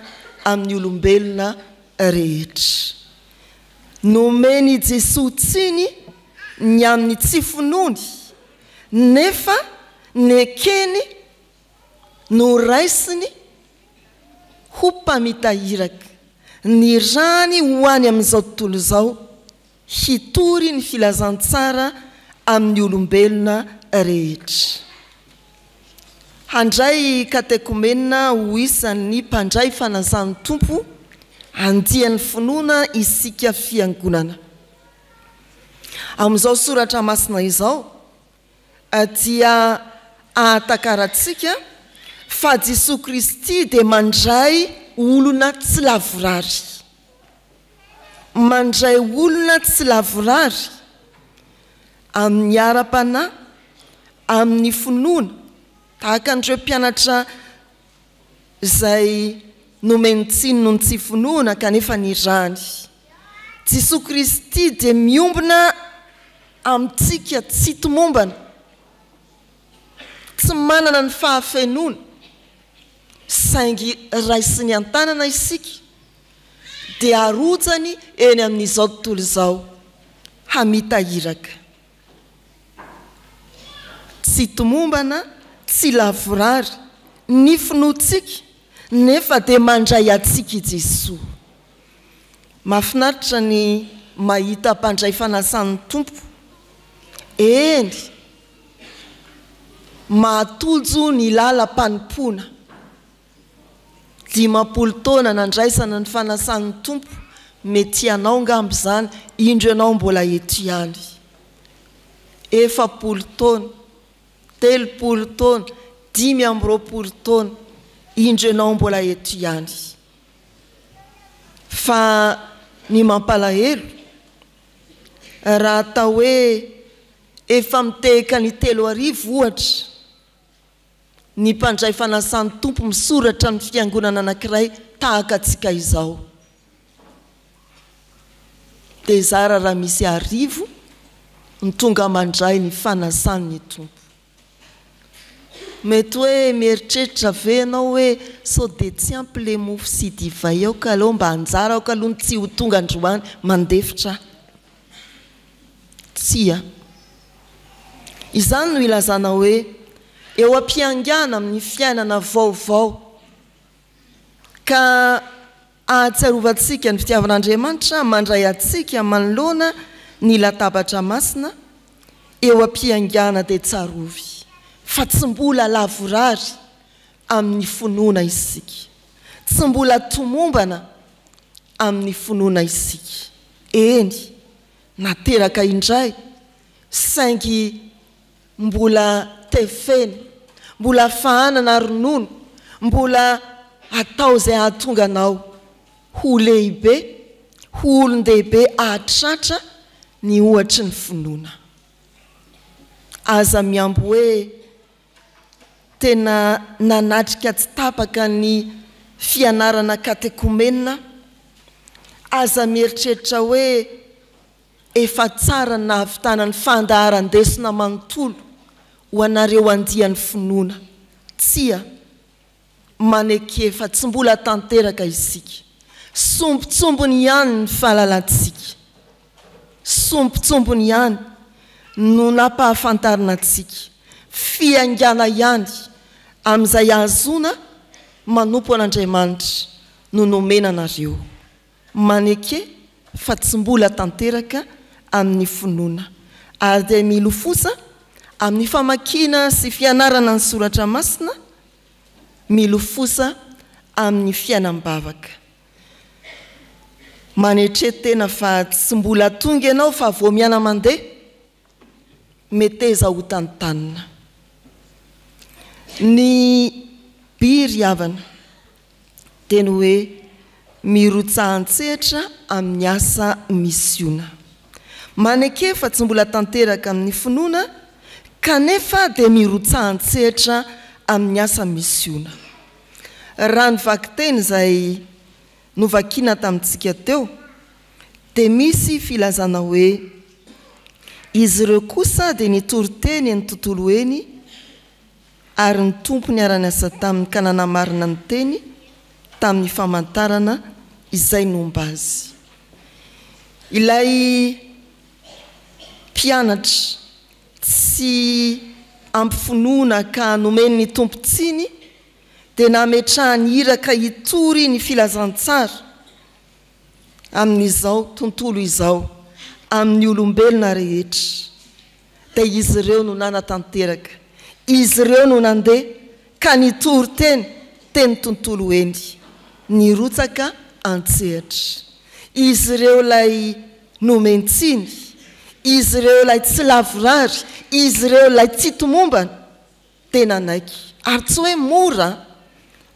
amin'ny olombelona rehetra nomeny Jesosy tsiny ny amin'ny tsy finoany nefa nekeny no raisiny ho mpamitahiraka ny rany hoany amin'izao tontolo izao hitory ny filazantsara amin'ny olombelona rehetra handray katekomenina ho isan'ny mpandray fanazan'ny tompo andian'ny finoana isika fiangonana amin'izao soratra masina izao dia ahatakaratsika fa Jesosy Kristy dia mandray olona tsy lavorary mandray olona tsy lavorary amin'ny ara-panahy amin'ny finoana tahaka an'ireo mpianatra izay nomeny tsinony ny tsy finoana kanefa ny rany Jesosy Kristy dia miombona amintsika tsy tomombana tsy manana ny fahafenoana saingy raisiny an-tanana isika dia arojany eny amin'izao tontolo izao hamitahiraka tsy tomombana tsy lavorary ny finoantsika nefa dia mandray atsika Jesosy mahafinaritra ny mahita mpandray fanazan'ny tompo eny mahatojo ny lalam-panompoana 50 taona nandraisana ny fanazan'ny tompo mety anao ngambo izany indro ianao mbola eto ihany 70 taona 30 taona 20 taona indro ianao mbola eto ihany fa ny mampalahelo raha atao hoe efa mitehaka ny 3 arivo ohatra ny mpandray fanazan'ny tompo misoratra ny fiangonana anankiray tahaka atsika izao dia zara raha misy arivo ny tonga mandray ny fanazan'ny tompo mety hoe mieritreritra ve ianao hoe sao de tsy ampy le mofo sy divay ao ka aloha mba anjara ao ka aloha ny tsy ho tonga androany mandefitra tsia izany no ilazana hoe eo ampiangana amin'ny fiainana vaovao ka ahatsiarovantsika ny fitiavan'Andriamanitra mandray atsika manoloana ny latabatra masina eo ampiangana dia tsarovy fa tsy mbola lavorary amin'ny finoana isika tsy mbola tomombana amin'ny finoana isika. Eny nateraka indray saingy mbola tefeny, mbola fahanana ronono, mbola atao zay ahatonga anao ho lehibe, ho olon-dehibe ahatratra ny ohatry ny finoana. Aza miambo hoe tena nanatrika tsy tapaka ny fianarana katekomenina, aza mieritreritra hoe efa tsara nahavitana ny fandaharan-desina manontolo ho anareo andian'ny finoana. Tsia manekefa tsy mbola tanteraka isika. Sombotsombony ihany ny fahalalantsika. Sombotsombony ihany no nampahafantarina antsika. Fiangana ihany amin'izay azona manompo an'Andriamanitra no nomena anareo. Maneke fa tsy mbola tanteraka amin'ny finoana. Ary dia milofosa amin'ny famakina sy fianarana ny soratra masina, milofosa amin'ny fiainam-bavaka. Manetretena fa tsy mbola tonga ianao fa vao miana mandeha, meteza ho tantanina. Ny biry havana teny hoe mirotsahan-tsehatra amin'ny asa misiona. Manekefa tsy mbola tanteraka amin'ny finoana, kanefa dia mirotsahan-tsehatra amin'ny asa misiona. Raha ny vakiteny izay novakiana tamintsika teo, dia misy filazana hoe izy ireo kosa dia nitory-teny ny tontolo eny, ary ny tompony ara-niasa tamin'ny kananamarina ny teny tamin'ny famantarana izay nomba azy. Ilay mpianatra tsy ampifinoana ka nomeny ny tompontsiny dia nametrahany iraka hitory ny filazantsara amin'izao tontolo izao, amin'ny olombelona rehetra. Dia izy ireo no nanatanteraka, izy ireo no nandeha ka nitory teny tontolo eny, nirotsaka an-tsehatra. Izy ireo lay nomentsiny, izy ireo lay tsy lavorary, izy ireo lay tsy tomombana, tena naiky. Ary tsy hoe mora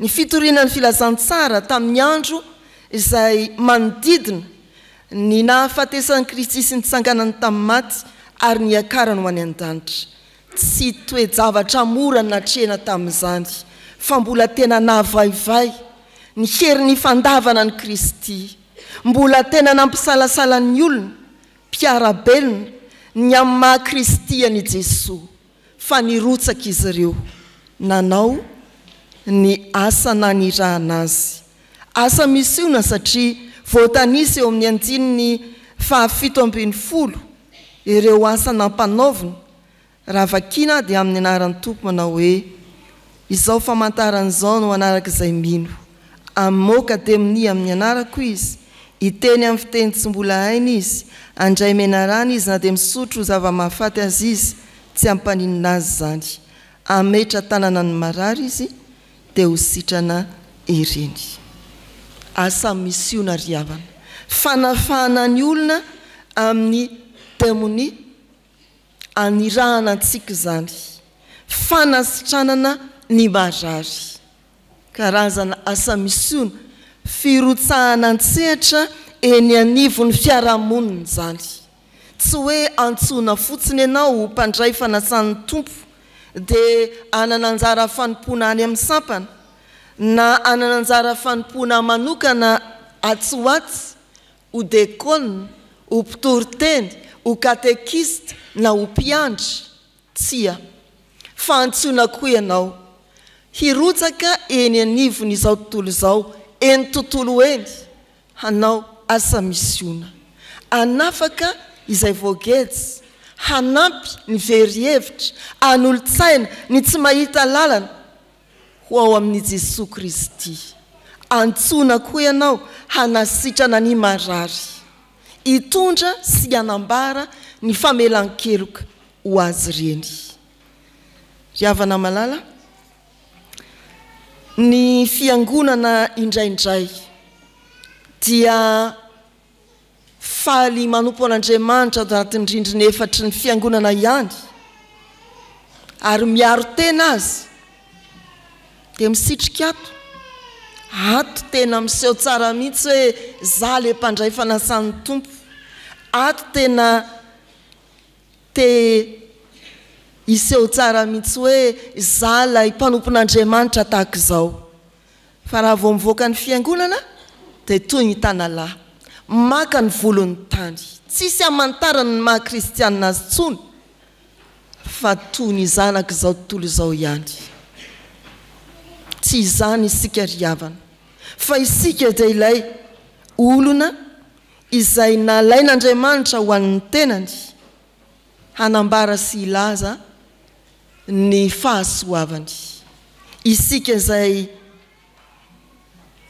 ny fitoriana ny filazantsara tamin'ny andro izay manodidina ny nahafatesan'i Kristy sy ny tsanganany tamin'ny maty ary ny akarany ho any an-danitra. Tsy toe-javatra mora natrehana tamin'izany, fa mbola tena nahavaivay ny herin'ny fandavana ny Kristy, mbola tena nampisalasala ny olona, mpiarabelona ny amin'ny maha-Kristy any Jesosy, fa nirotsaka izy ireo, nanao ny asa nanirahana azy. Asa misiona satria voatanisa eo amin'ny andininy 7:70 ireo asa nampanaovina. Raha vakina dia amin'ny anaran'ny tompo manao hoe izao famantaran'izao no anarak'izay mino, amoka demoni amin'ny anarako izy, iteny amin'ny fiteny tsy mbola hainy izy, andray menarana izy na dia misotro zava-mahafaty azy izy, tsy ampaninina azy zany. Ametra tanana ny marary izy dia ho sitrana ireny. Asa misiona ry havana, fanafahana ny olona amin'ny demoni, anirahana antsika zany, fanasitranana ny marary. Karazana asa misiona, firotsahana an-tsehatra eny anivon'ny fiarahamonina zany. Tsy hoe antsona fotsiny ianao mpandray fanasan'ny tompo dia anananjara fanompoana any amin'ny sampana, na anananjara fanompoana manokana atsoatsy, ho dekona, ho mpitory-teny, ho katekista na ho mpiandry. Tsia, fa antsona koa ianao hirotsaka eny anivony izao tontolo izao, eny tontolo eny, hanao asa misiona, anafaka izay voagetsy, hanampy ny very-hevitra, an'olon-tsaina ny tsy mahita lalana ho ao amin'ny Jesosy Kristy. Antsona koa ianao hanasitrana ny marary, hitondra sy hanambara ny famelan-keloka ho azy ireny. Ry havana malala, ny fiangonana indraindray dia faly manompo an'Andriamanitra anatin'ny rindrina efatry ny fiangonana ihany ary miaro tena azy dia misitrika ato tena miseho tsara mihitsy hoe za le mpandray fanasan'ny tompo, ato tena iseho tsara mihitsy hoe za lay mpanompon'Andriamanitra tahaka izao. Fa raha vao mivoaka ny fiangonana dia toy ny tanalahy maka ny volon'ny tany, tsisy amantarany ny maha-kristianina azy tsony fa toy ny zanaka izao tontolo izao ihany. Tsy izany isika riavana, fa isika dia ilay olona izay nalain'Andriamanitra ho an'ny tenany hanambara sy ilaza ny fahasoavany. Isika izay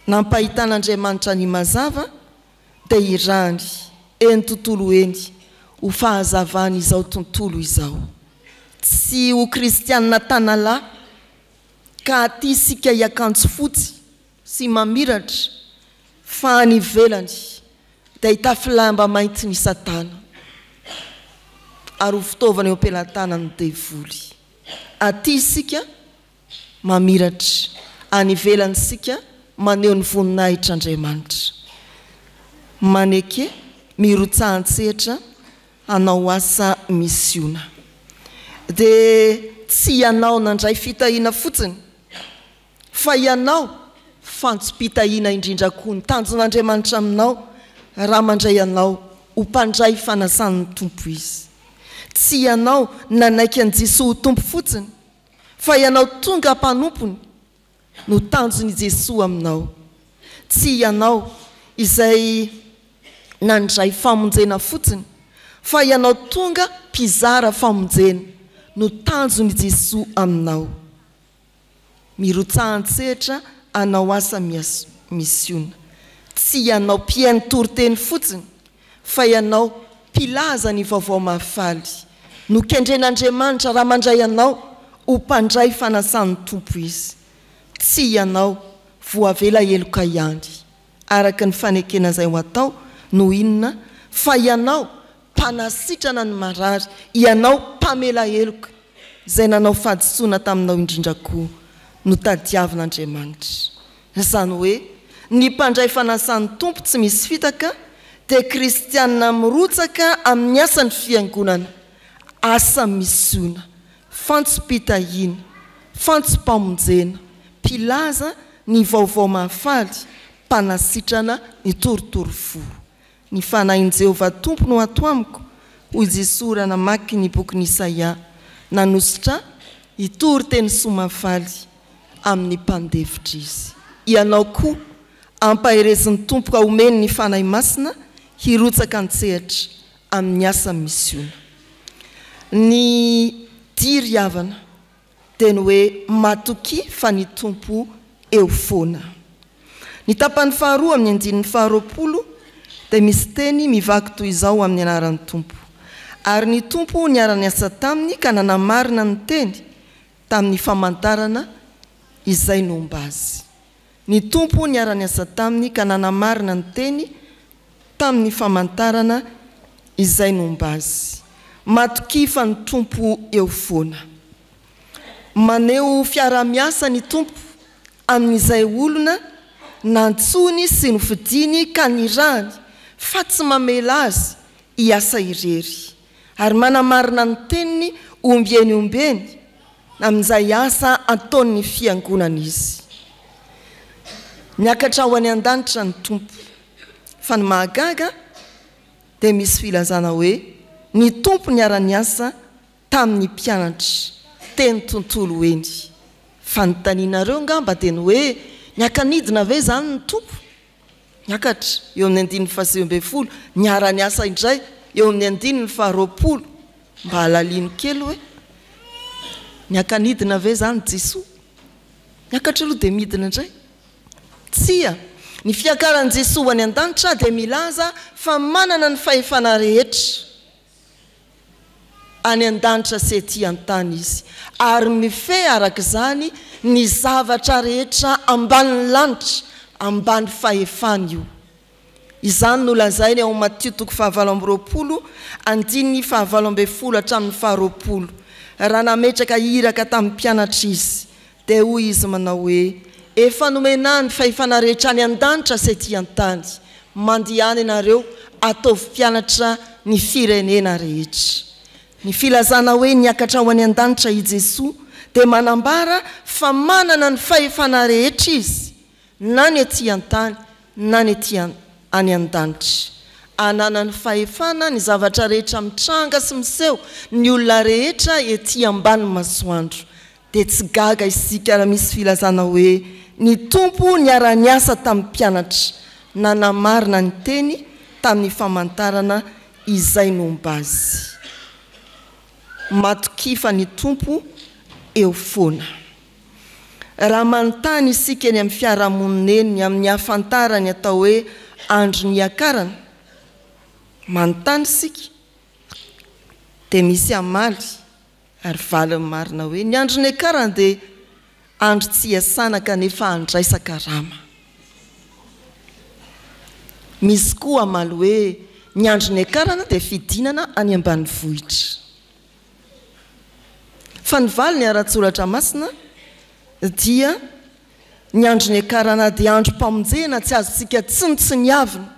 nampahitan'Andriamanitra ny mazava dia irany eny tontolo eny ho fahazavany izao tontolo izao. Tsy ho kristianina tanalahy ka aty isika hiakanjo fotsy sy mamiratra, fa ny ivelany dia hitafilamba mainty ny Satana ary ho fitaovana eo am-pelantanany devoly. Aty isika mamiratra, any ivelany isika maneho ny voninahitr'Andriamanitra. Maneke mirotsahan-tsehatra hanao asa misiona. Dia tsy ianao nandray fitahiana fotsiny, fa ianao fantsopitahiana indrindra koa ny tanjon'Andriamanitra aminao raha mandray anao ho mpandray fanasan'ny tompo izy. Tsy ianao nanaiky an'i Jesosy ho tompo fotsiny, fa ianao tonga mpanompony no tanjon'i Jesosy aminao. Tsy ianao izay nandray famonjena fotsiny, fa ianao tonga mpizara famonjena no tanjon'i Jesosy aminao. Mirotsahan-tsehatra anao asa misiona. Tsy ianao mpiaino toroteny fotsiny, fa ianao mpilaza ny vaovao mahafaly no kendren'Andriamanitra raha mandray anao ho mpandray fanasan'ny tompo izy. Tsy ianao voavela eloka ihany araka ny fanekena izay ho atao no inona, fa ianao mpanasitrana ny marary, ianao mpamela eloka izay nanao fahadisoana taminao indrindra koa no tadiavin'Andriamanitra. Izany hoe ny mpandray fanasan'ny tompo tsy misy fitaka dia kristianina mirotsaka amin'ny asany fiangonana, asa misiona, fantsopitahiana, fantsompamonjena, mpilaza ny vaovao mahafaly, mpanasitrana ny torotoro fo. Ny fanahin'i Jehovah tompo no ato amiko, hoy Jesosy raha namaky ny bokin'i Isaia, nanositra hitory teny soa mahafaly amin'ny mpandevitra izy. Ianao koa ampaherezin'ny tompo ka omeny ny fanahy masina hirotsaka an-tsehatra amin'ny asa misiona. Ny diry havana dia ny hoe matoky fa ny tompo eo foana. Ny tapany faharoa amin'ny andinin'ny faharoapolo dia misy teny mivaky toy izao amin'ny anaran'ny tompo. Ary ny tompo niara-ny asa taminy ka nanamarina ny teny tamin'ny famantarana izay nomba azy. Ny tompo niara-ny asa taminy ka nanamarina ny teny tamin'ny famantarana izay nomba azy. Matoky fa ny tompo eo foana. Maneho fiara-miasa ny tompo amin'izay olona nantsony sy nofidiny ka nirahany fa tsy mamela azy hiasa irery, ary manamarina ny teniny ombeny amin'izay asa ataon'ny fiangonana izy. Niakatra ho any an-danitra ny tompo, fa ny mahagaga dia misy filazana hoe ny tompo niara-ny asa tamin'ny mpianatra teny tontolo eny. Fanontanianareo ngamba dia ny hoe niakanidina ve zany ny tompo? Niakatra eo amin'ny andininy faha-20, niara-ny asa indray eo amin'ny andininy faha-20. Mba halaliany kely hoe niakanidina ve zany Jesosy? Niakatra aloha dia midina indray. Tsia, ny fiakaran'i Jesosy ho any an-danitra dia milaza fa manana ny fahefana rehetra. any an-danitra sy ety an-tany izy ary mife araka izany ny zavatra rehetra ambanin'ny lanitra ambany fahefany io izany no lazainy ao Matthieu 7:20 andiny 7:20 hatramin'ny 20 raha nametraka iraka tamin'ny mpianatra izy dia hoy izy manao hoe efa nomena ny fahefana rehetra any an-danitra sy ety an-tany mandihany ianareo ataovy mpianatra ny firenena rehetra ny filazana hoe niakatra ho any an-danitra i Jesosy dia manambara fa manana ny fahefana rehetra izy na ny ety an-tany na ny ety any an-danitra anana ny fahefana ny zavatra rehetra mitranga sy miseho ny olona rehetra ety ambany masoandro dia tsy gaga isika raha misy filazana hoe ny tompo niara-niasa tamin'ny mpianatra na namarina ny teny tamin'ny famantarana izay nomba azy matokifa ny tompo eo foana raha manontany isika eny amin'ny fiarahamonina amin'ny hafantarany atao hoe andro ny akarana manontany isika dia misy amaly ary valiny marina hoe ny andro ny akarana dia andro tsy hiasana kanefa andraisaka rama misy koa amaly hoe ny andro ny akarana dia fidinana any ambanivohitra fa ny valiny ara-tsoratra masina dia ny andro ny akarana dia andro mpamonjena tsy azontsika tsy niavina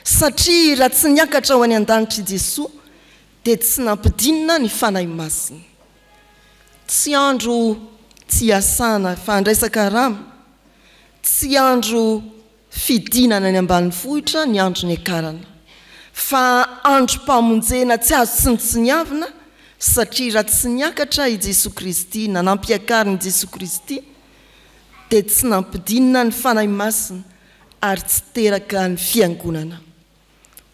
satria raha tsy niakatra ho any an-danitra i Jesosy dia tsy nampidinina ny fanahy masina tsy andro tsy asana fa andraisaka rama tsy andro fidinana ny ambanivohitra ny andro ny akarana fa andro mpamonjena tsy azo tsy niavina satria raha tsy niakatra i Jesosy Kristy na nampiakariny Jesosy Kristy dia tsy nampidinina ny fanahy masina ary tsy teraka ny fiangonana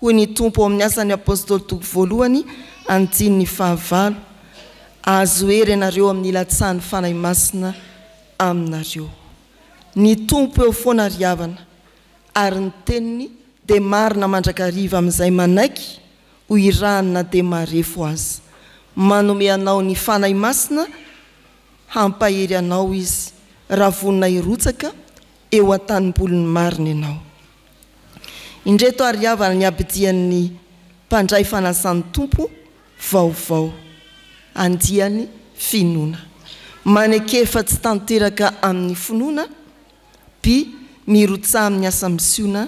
hoy ny tompo amin'ny asan'ny apôstôly toko voalohany andiny 9 azo hery ianareo amin'ny latsan'ny fanahy masina aminareo ny tompo eo foana riavana ary ny teniny dia marina mandrakariva amin'izay manaiky ho iranina dia marefo azy manome anao ny fanahy masina hampahery anao izy raha vonina irotsaka eo an-tanimbolony marina ianao indreto ariavana ny abidian'ny mpandray fanasan'ny tompo vaovao andiany finoana manekefa tsy tanteraka amin'ny finoana by mirotsa amin'ny asa misiona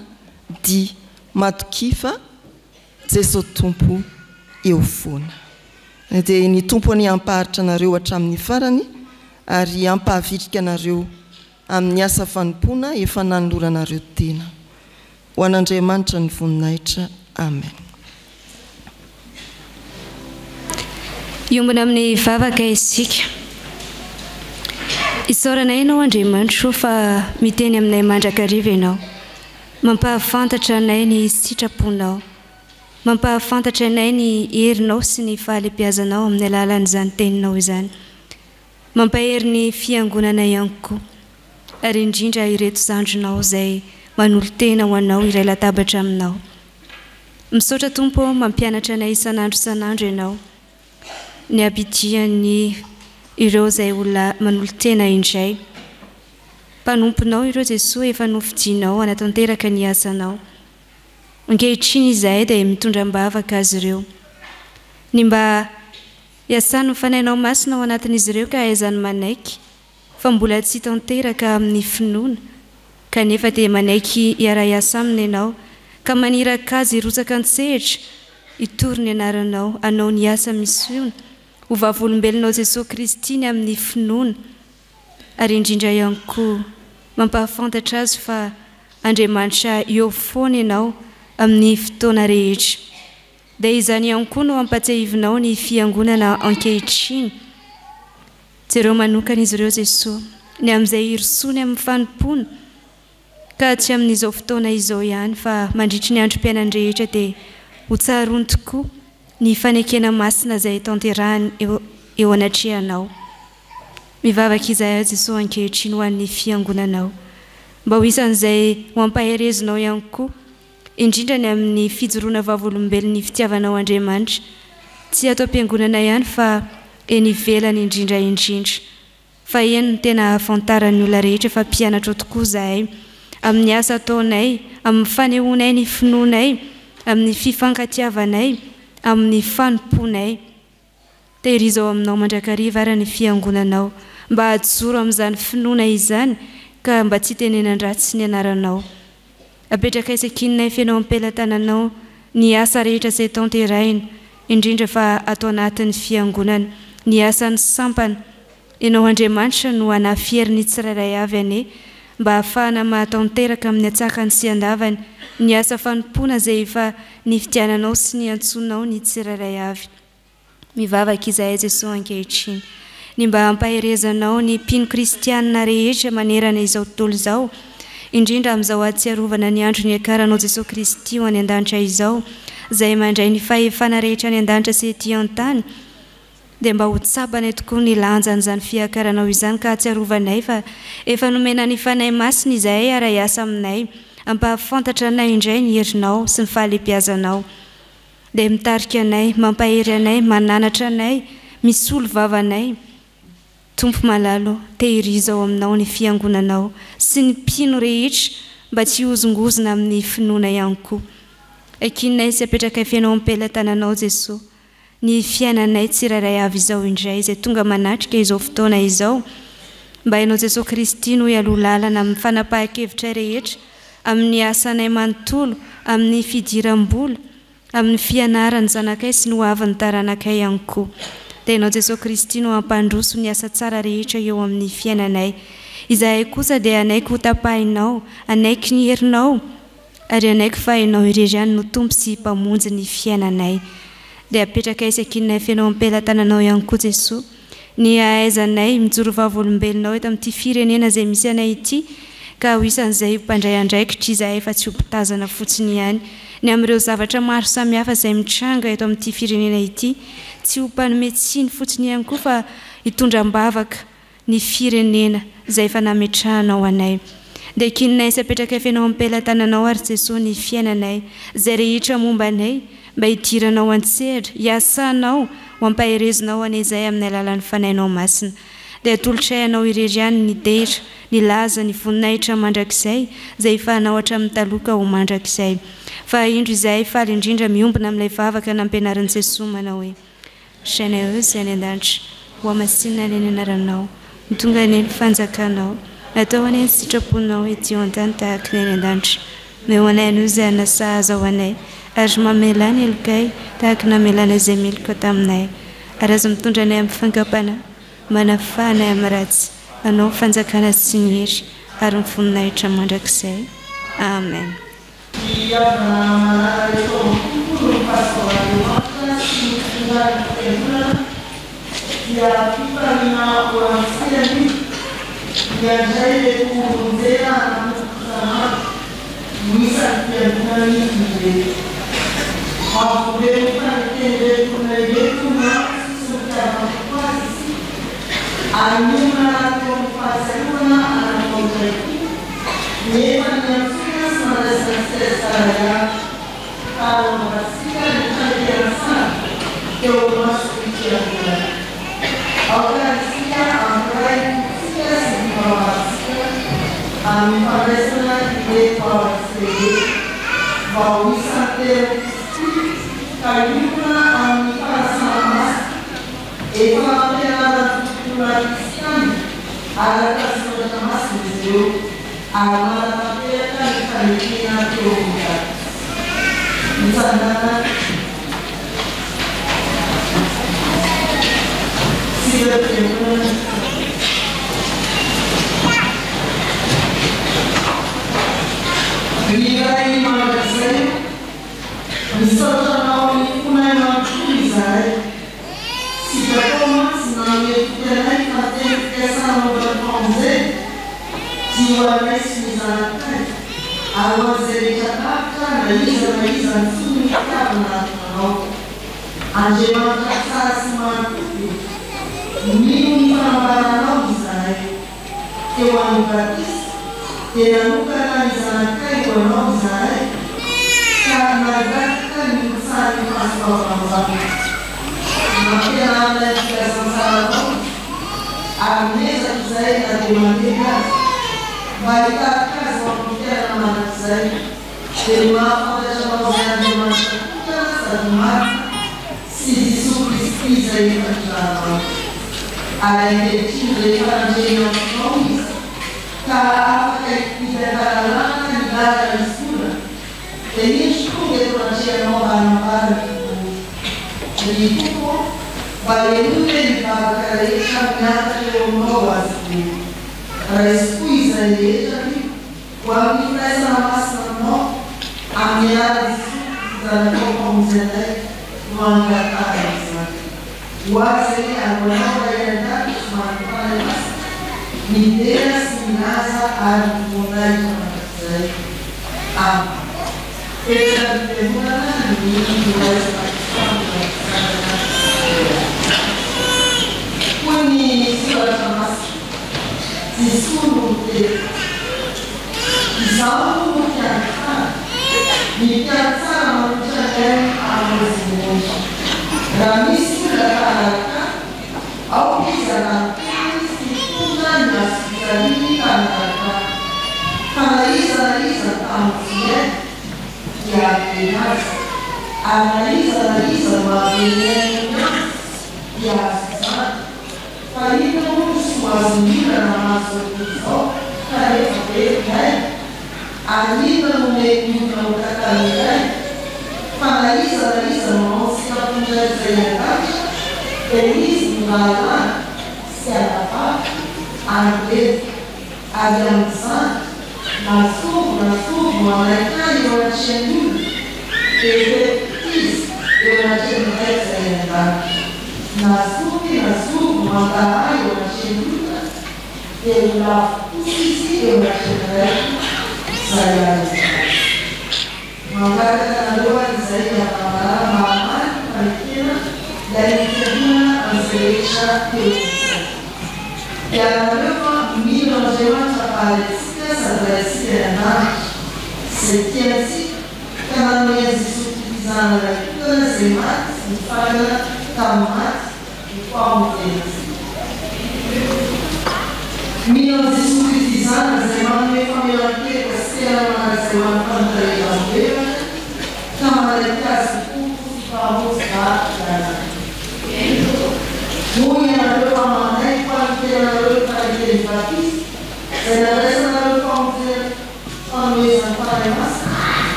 di matokifa Jesosy tompo eo foana dia ny tompo ny ampaharitra anareo hatramin'ny farany ary ampahavitrika anareo amin'ny asa fanompoana efa nanoloranareo tena ho an'Andriamanitra ny voninahitra amen. Iombona amin'ny vavaka isika isaoranay ianao Andriamanitra fa miteny aminay mandrakariva ianao mampahafantatra anay ny sitraponao mampahafantatra anay ny herinao sy ny fahalebiazanao amin'ny alalan'izany teninao izany mampahery ny fiangonana ihany koa ary indrindra ireto zandronao izay manolo tena ho anao iray latabatra aminao misaotra tompo mampianatra anay isan'andro ianao ny abidian'ny ireo izay olona manolo tena indray mpanomponao ireo Jesosy efa nofidinao anatanteraka ny asanao ankehitriny izahay dia mitondram-bavaka azy ireo ny mba hiasany mifanainao masina ao anatin'izy ireo ka aizany manaiky fa mbola tsy tanteraka amin'ny finoana kanefa dia manaiky hiara-iasa aminy ianao ka maniraka azy irotsaka an-tsehitra hitory ny anaranao anao ny asa misiona ho vavolombelonao Jesosy Kristy ny amin'ny finoana ary indrindra ihany koa mampahafantatra azy fa Andriamanitra eo foana ianao amin'ny fotoana rehetra dia izany ihany koa no ampatsiahivinao ny fiangonana ankehitriny jereo manokana izy ireo Jesosy ny amin'izay irisony amin'ny fanompoana ka tsy amin'izao fotoana izao ihany fa mandritry ny androm-piainany rehetra dia ho tsarony tokoa ny fanekena masina izay tanterahany eo anatrehanao mivavaka izahay Jesosy ankehitriny ho an'ny fiangonanao mba ho isan'izay ho ampaherezinao ihany koa indrindra ny amin'ny fijoroana vavolombelon'ny fitiavanao Andriamanitra tsy atao am-piangonana ihany fa eny ivelany indrindraindrindra fa eny no tena ahafantarany olona rehetra fa mpianatra tokoa zahay amin'ny asa ataonay, amin'ny fanehoanay ny finoanay, amin'ny fifankatiavanay, amin'ny fanomponay. Tehirizao aminao mandrakariva ara ny fiangonanao mba hajoro amin'izany finoana izany ka mba tsy tenenan-dratsy ny anaranao. Apetraka isakinay fianao am-pelatananao ny asa rehetra izay tanterahina, indrindra fa atao anatin'ny fiangonana, ny asan'ny sampana. Ianao Andriamanitra no anafiary ny tsirairay avy ane mba ahafahana mahatanteraka amin'ny atsakany sy andavany ny asa fanompona izay efa nifidiananao sy ny antsonao ny tsirairay avy. Mivavaka izahay Jesosy ankehitriny ny mba hampaherezanao ny mpino kristianina rehetra manerana izao tontolo izao, indrindra amin'izao ahatsiarovana ny andro ny akaranao Jesosy Kristy ho any an-danitra izao, izay mandray ny fahefana rehetra any an-danitra sy ety an-tany, dia mba ho tsabana tokoa ny lanjan'izany fiakaranao izany ka ahatsiarovanay fa efa nomena ny fanahy masina izahay ara-iasa aminay, ampahafantatra anay indray ny herinao sy ny fahalehibiazanao. Dia mitarika anay, mampahery anay, mananatra anay, misolo vavanay. Tompo malalo, tehirizao aminao ny fiangonanao sy ny mpino rehetra mba tsy hozongozona amin'ny finoana ihany koa. Ankinay sy apetraka fianao am-pelatananao Jesosy, ny fiainanay tsirairay avy izao indray izay tonga manatrika izao fotoana izao, mba hainao Jesosy Kristy no hialoha lalana amin'ny fanapahan-kevitra rehetra, amin'ny asanay manontolo, amin'ny fidiram-bola, amin'ny fianarany zanakay sy ny hoavin'ny taranakay ihany koa. Dia hainao Jesosy Kristy no hampandroso ny asa tsara rehetra eo amin'ny fiainanay. Izahay kosa dia anaiky ho tapahinao, anaiky ny herinao, ary anaiky fa hainao irery ihany no tompo sy mpamonjy ny fiainanay. Dia apetraka isakinay fianao am-pelatananao ihany koa Jesosy, ny ahaizanay mijoro vavolombelonao eto amin'ity firenena izay misy anay ity, ka ho isan'izay mpandray andraikitra izahay fa tsy ho mpitazana fotsiny ihany, ny amin'ireo zavatra maro samihafa izay mitranga eto amin'ity firenena ity, tsy ho mpanome tsiny fotsiny ihany koa fa hitondram-bavaka ny firenena izay efa nametrahanao anay. Dia kininay sy apetraka fianao am-pelatananao ary Jesosy ny fiainanay, izay rehetra momba anay, mba hidiranao an-tsehatra, hiasanao, ho ampaherezinao an'izay amin'ny alalan'ny fanahinao masina. Dia atolotra ianao irery ihany ny dera, ny laza, ny voninahitra mandrakizay, izay efa hanao hatramin'ny taloka ho mandrakizay. Fa indro izahay faly indrindra miombona amin'ilay vavaka nampianarin'i Jesosy manao hoe: Sainay izay any an-danitra, ho amasinina ny anaranao, mitonga ny fanjakanao, atao any ny sitraponao ety an-tany tahaka ny any an-danitra. Meo anay no izay anasahaza ho anay, ary mamela ny elokay tahaka namelana izay meloka taminay, ary aza mitondra anay amin'ny fankapana, manafahanay amin'ny ratsy, anao fanjakana sy ny hery ary ny voninahitra mandrakizay. Amen.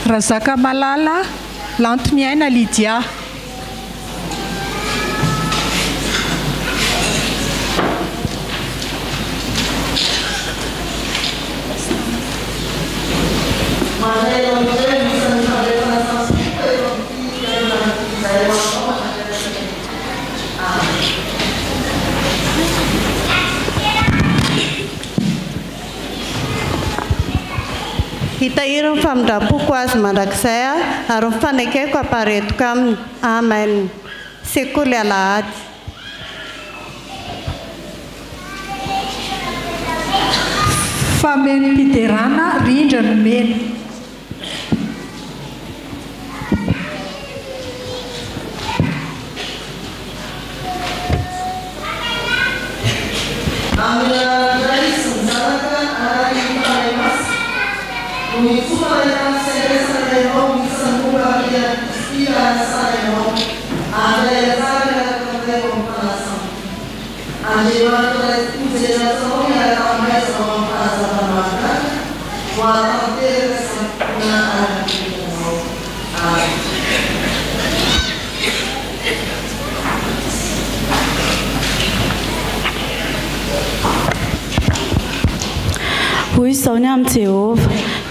Razaka Malala, Lantmiaina Lydia. Hitahiron famindram-poko azy mandrakizay ary mifanakaiky aparetoka aminy. Amen. Sekoly Alahady. fameno mpiderana rindra no mena. Hoy izao ny amin'ny Jehova,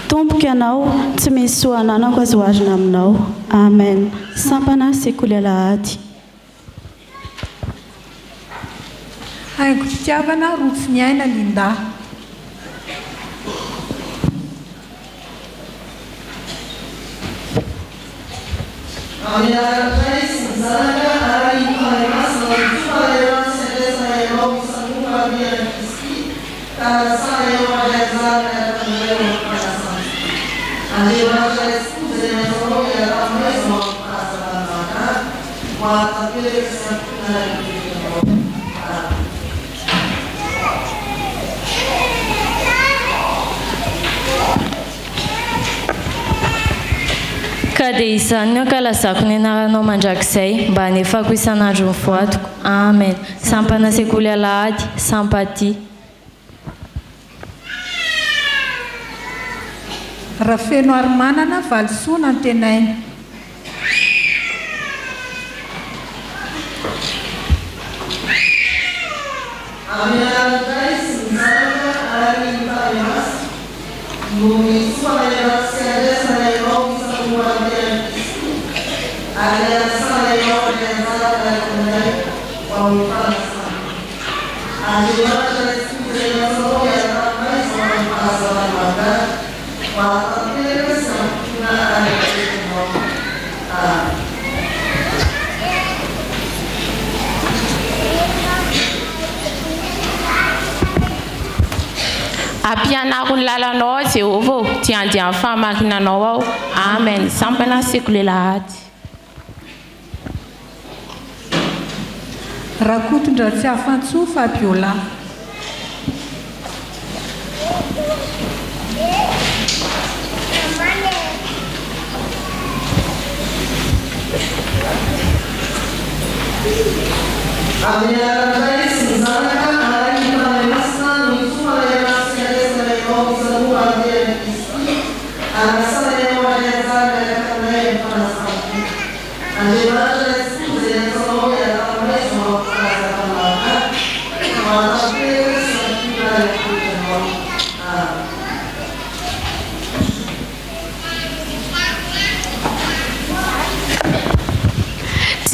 tompoka ianao, tsy misy soananako azo azona aminao. Amen. Sampana sekoly alahady. Haingo fitiavana rotsy ny aina Linda. Ka dia izany no ankalazako ny anaranao mandrakizay mba hanefako isan'andro ny voatoko. Amen. Sampana sekoly alahady, sampaty. Rafeno Armanana valisoana ny tenaina. Ampianako ny lalanao Jehova, dia andeha amin'ny fahamakinanao ao. Amen. Sampana sekoly alahady. Rakotondratsy afantsoa Fabiola.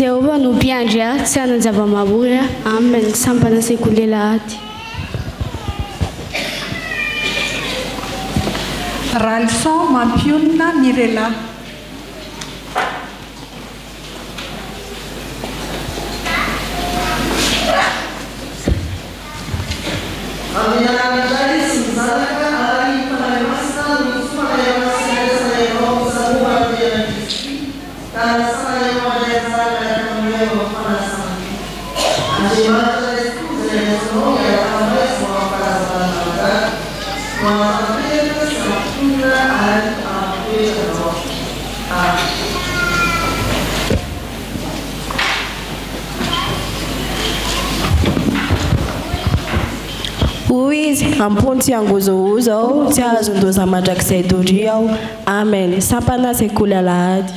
Jehova no mpiandry tsy hanan-java-mabory. Amen. Sampana sekoly alahady. Ralson mampionina Mirela. Uiz amponti angozo ao tsy azondoza mandrakizay dory ao. Amen. Sampana sekoly alahady.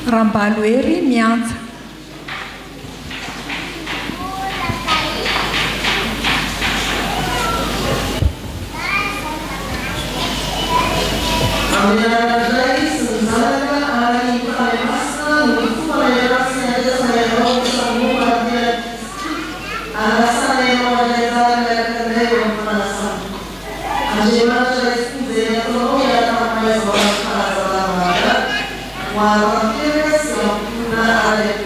Rambalo ery miantsa. Uma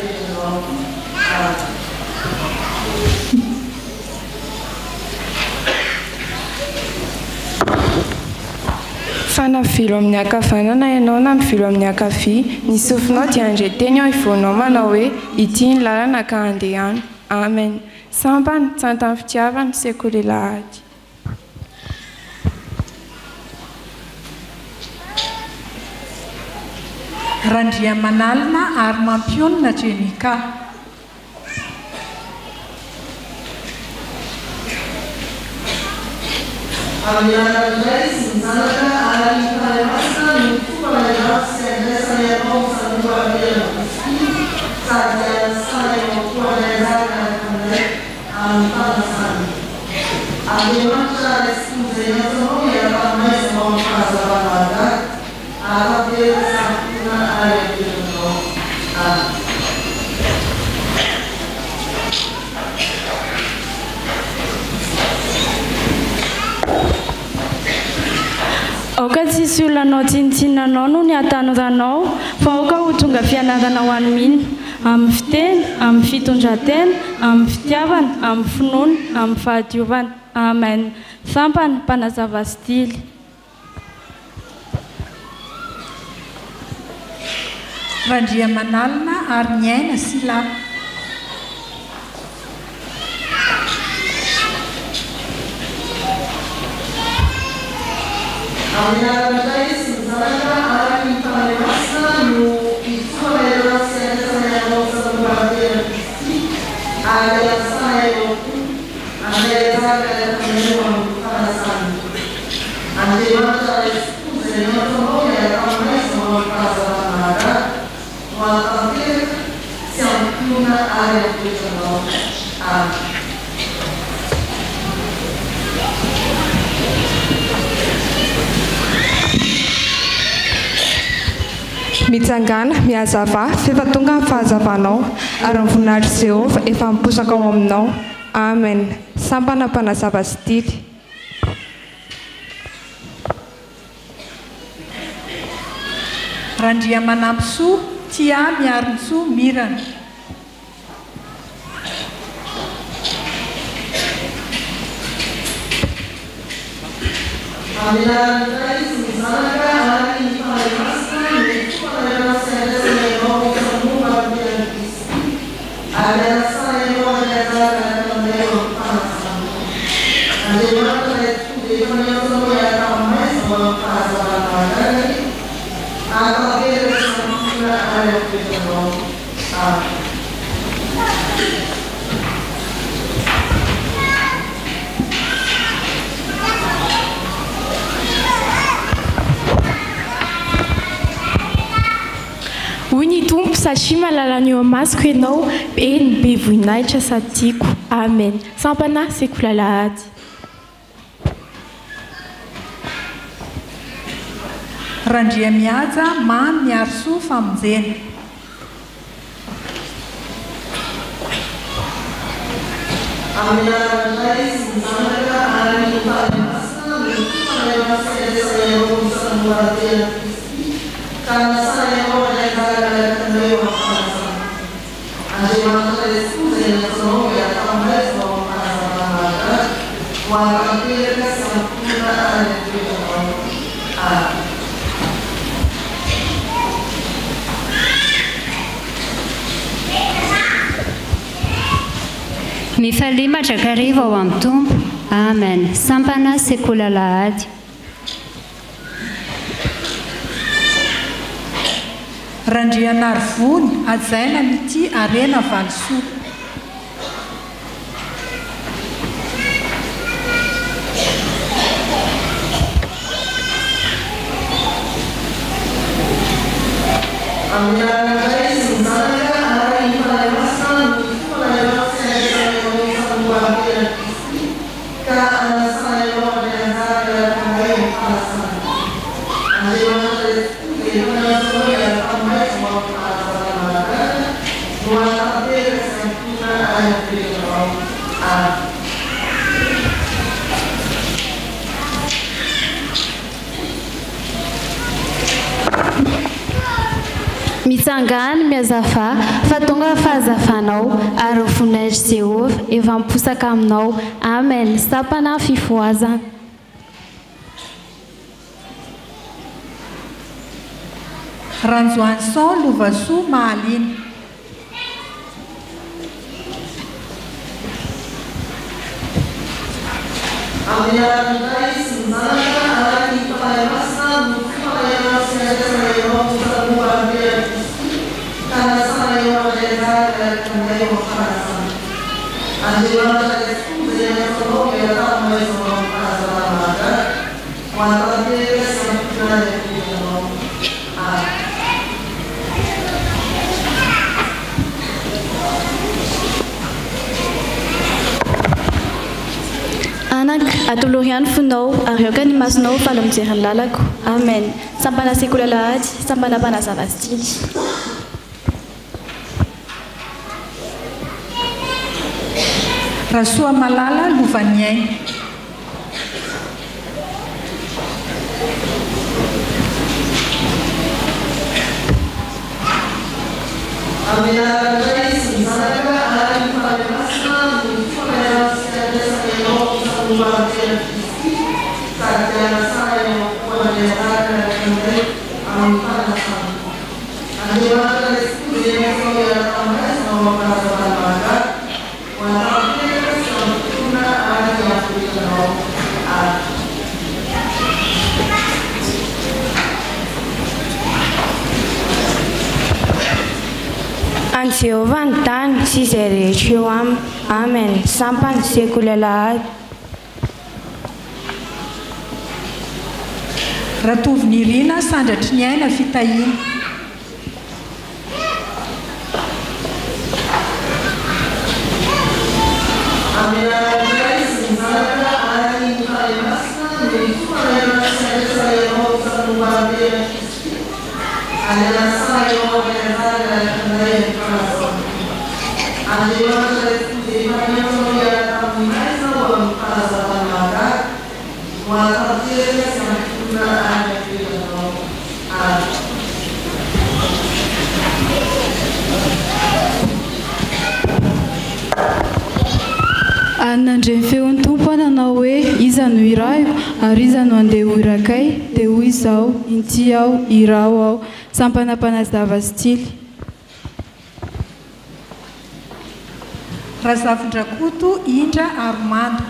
sampana mivilo amin'ny akavanana ianao na mivilo amin'ny akavia ny sofinao dia andreteny ao ivoanao manao hoe ity ny lalana ka andehano. Amen. Sampana tsantany fitiavana sekoly lahady. Randriamanalina ary mampionina Jenika. Oka tsisy olonanao tsinitsinanao no ny atanoranao fa oka ho tonga fianarana ho an'ny miny amin'ny fiteny, amin'ny fitondratena, amin'ny fitiavana, amin'ny finoana, amin'ny fahadiovana. Amen. Sampana mpanazava stily. Randriamanalina ary ny aina sy lahy. Mitsangana miazava fefa tonga amin'ny fahazavanao ary ny voninahitry Jehova efa miposaka ao aminao. Amen. Sampana mpanazava stily. Randriamanampy soa tia miaro ny soa mirana. Hoy ny tompo satria mahalala ny eo amasoko ianao eny be voninahitra sady tiako. Amen. Sampana sekoly lahady. Randria mihaja mamy miaro soa famonjena. Mifalima drakariva ao amin'ny tompo. Amen. Sampana sekoly lahady. Randrianary vony ajaina mity arena valosoa. Mitsangana miazava fa tonga fahazavanao ary voninahitry Jehova efa miposaka aminao. Amen. Sampana fifoazana. Ranjoanson Lovasoa Mahalina. Anak atoloriany fonao ary aoka ny masonao fala mijery ny lalako. Amen. Sampana sekoly alahady, sampana mpanazava stily. Rasoa Malala Lovany aina. An Jehovah ny tany sy izay rehetra eo aminy. Amen. Sampany sekoly alahady. Ratovy Nirina sandratry ny aina fitahiana. Nandreny feon'ny tompo nanao hoe iza no iraiko ary iza no andeha ho irakay dia hoy izao inty aho irao aho sampana mpanazava stily. Razafindrakoto Indra Armando.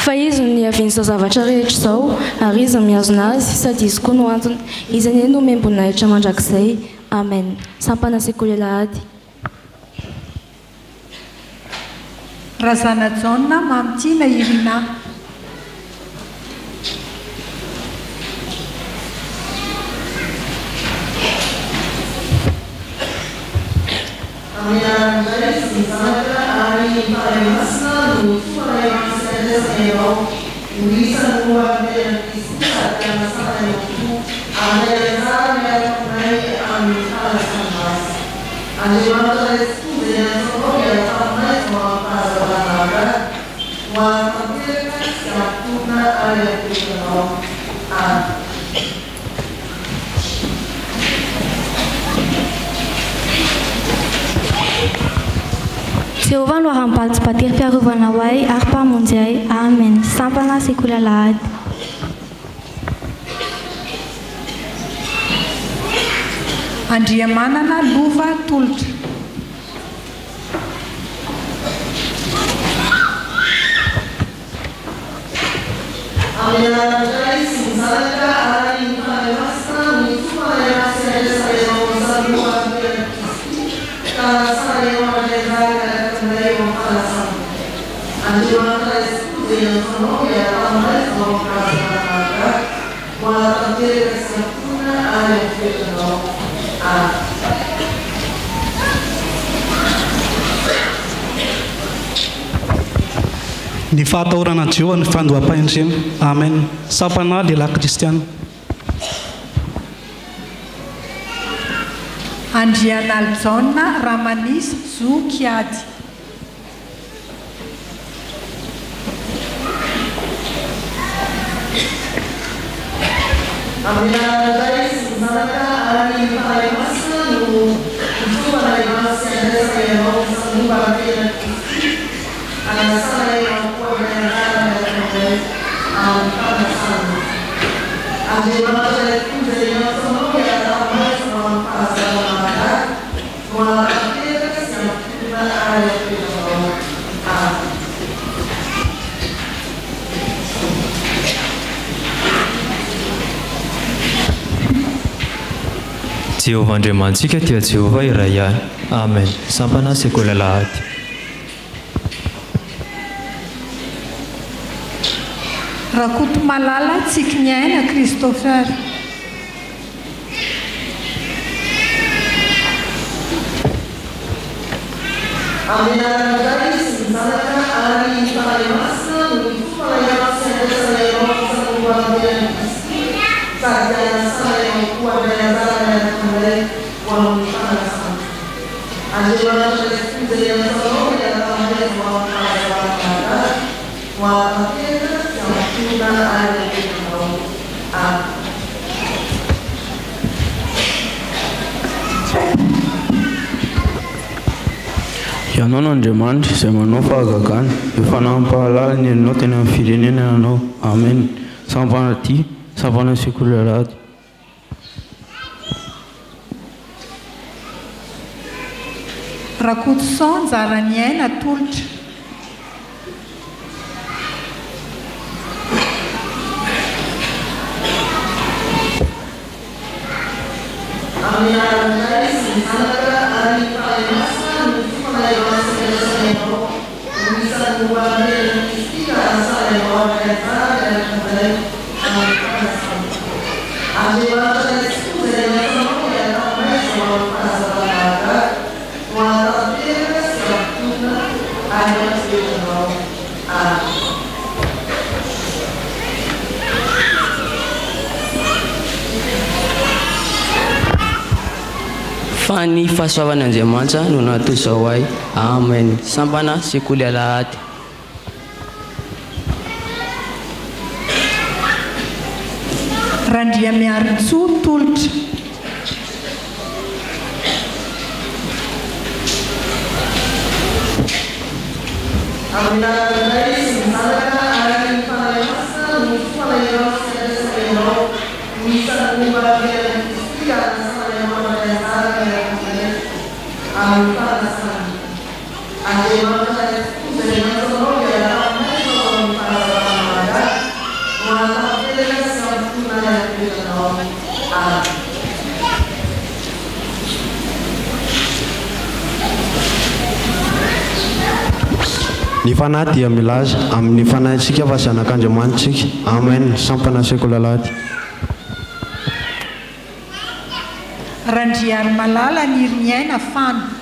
Fa izy ny avin'izao zavatra rehetra izao ary izy miazona azy sady izy koa no antony izany no membonahitra mandrakizay. Amen. Sampana sekoly alahady. Razana Jonna Mamtina Irina. Jehovah no hampaty-patery fiarovana ahy ary mpamonjy ahy. Amen. Sampana sekoly alahady. Andriamanana Lova Tolotra. Ny fahataorana Jehovah ny fandoam-pahendrena. Amen. Sampana lehilahy kristiana. Andrianaljaona Ramanisy Zo Kiady. Jehovah Andriamantsika dia Jehovah iray ihany. Amen. Sampana sekoly alahady. Rakoto Malala Tsikniaina Christopher. Ianon'Andriamanitra izay manao fahagagana, efa nampahalala ny anao teny amin'ny firenena ianao. Amen. Sampana ty, sampana sekoly alahady. Rakoto Sanja Raniaina Tolotra. Fa ny fahasoavan'Andriamanitra no natao izao ahy. Amen. Sampana sekoly alahady. Randriamiaritsoa Tolotra. Ny fanahy dia milaza amin'ny fanahintsika fa zanak'Andriamanitsika. Amen. Sampana sekoly alahady. Randriary Malala Niriniaina Fano.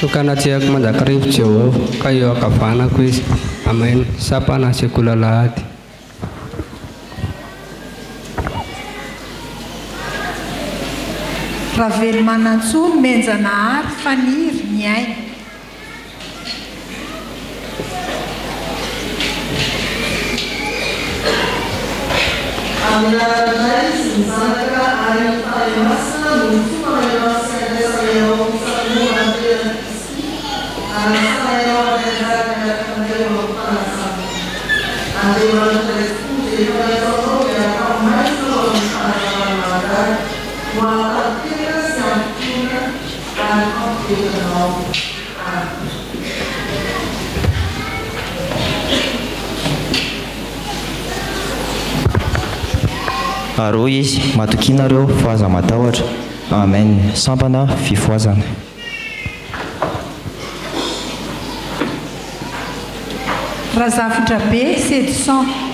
Tukana tiak mandakarib Jehovah kayo kafana kuis. Amen. Sapana sekoly alahady. Ravely Manantsoa Menjanahary Faniry Niaina. Amen. Aro izy matokinareo fahaza matahotra. Amen. Sampana fifoazana. Razafitra be 700.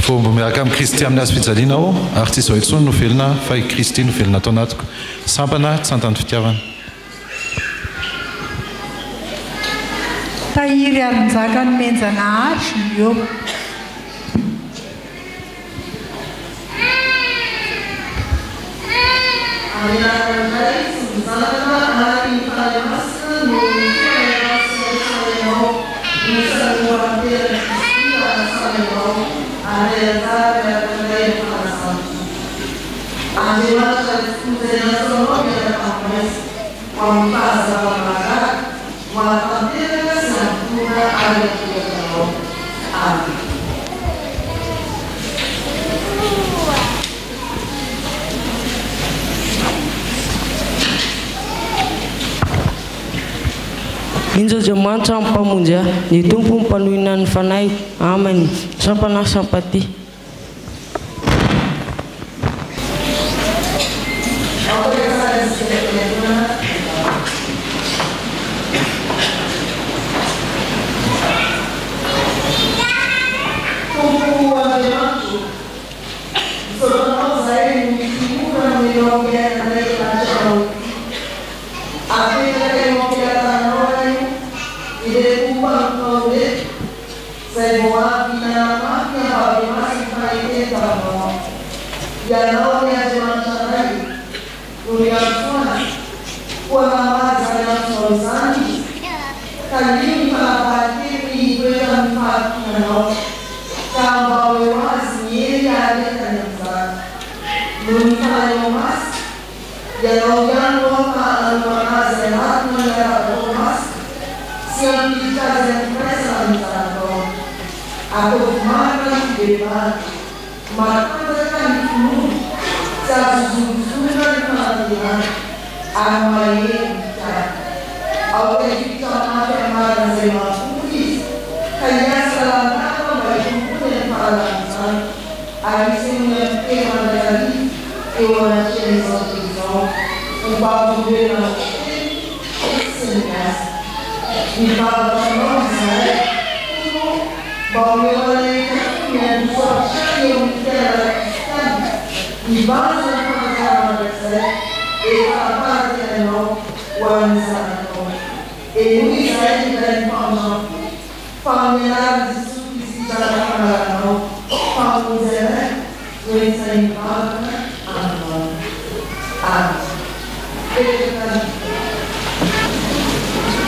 Fomba miaraka amin'ny Kristy amin'ny hazo-fijaliana ao ary tsy izao intsony no velona fa i Kristy no velona tao anatiko. Sampana tsy antany fitiavana. Tahiry aron-jaka ny menjanahary eo. Indriamanitra mpamonjy ny tompo mpanohina ny fanahy. Amen. Sampana sampaty.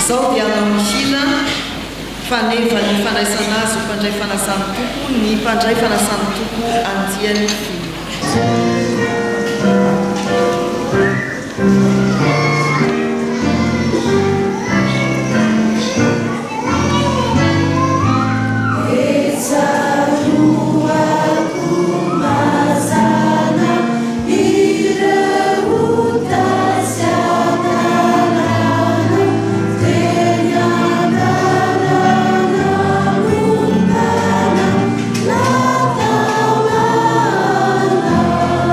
Zao dia namihina faneva ny fandraisana azy ho mpandray fanasany tompo ny mpandray fanasany tompo andiany finy. La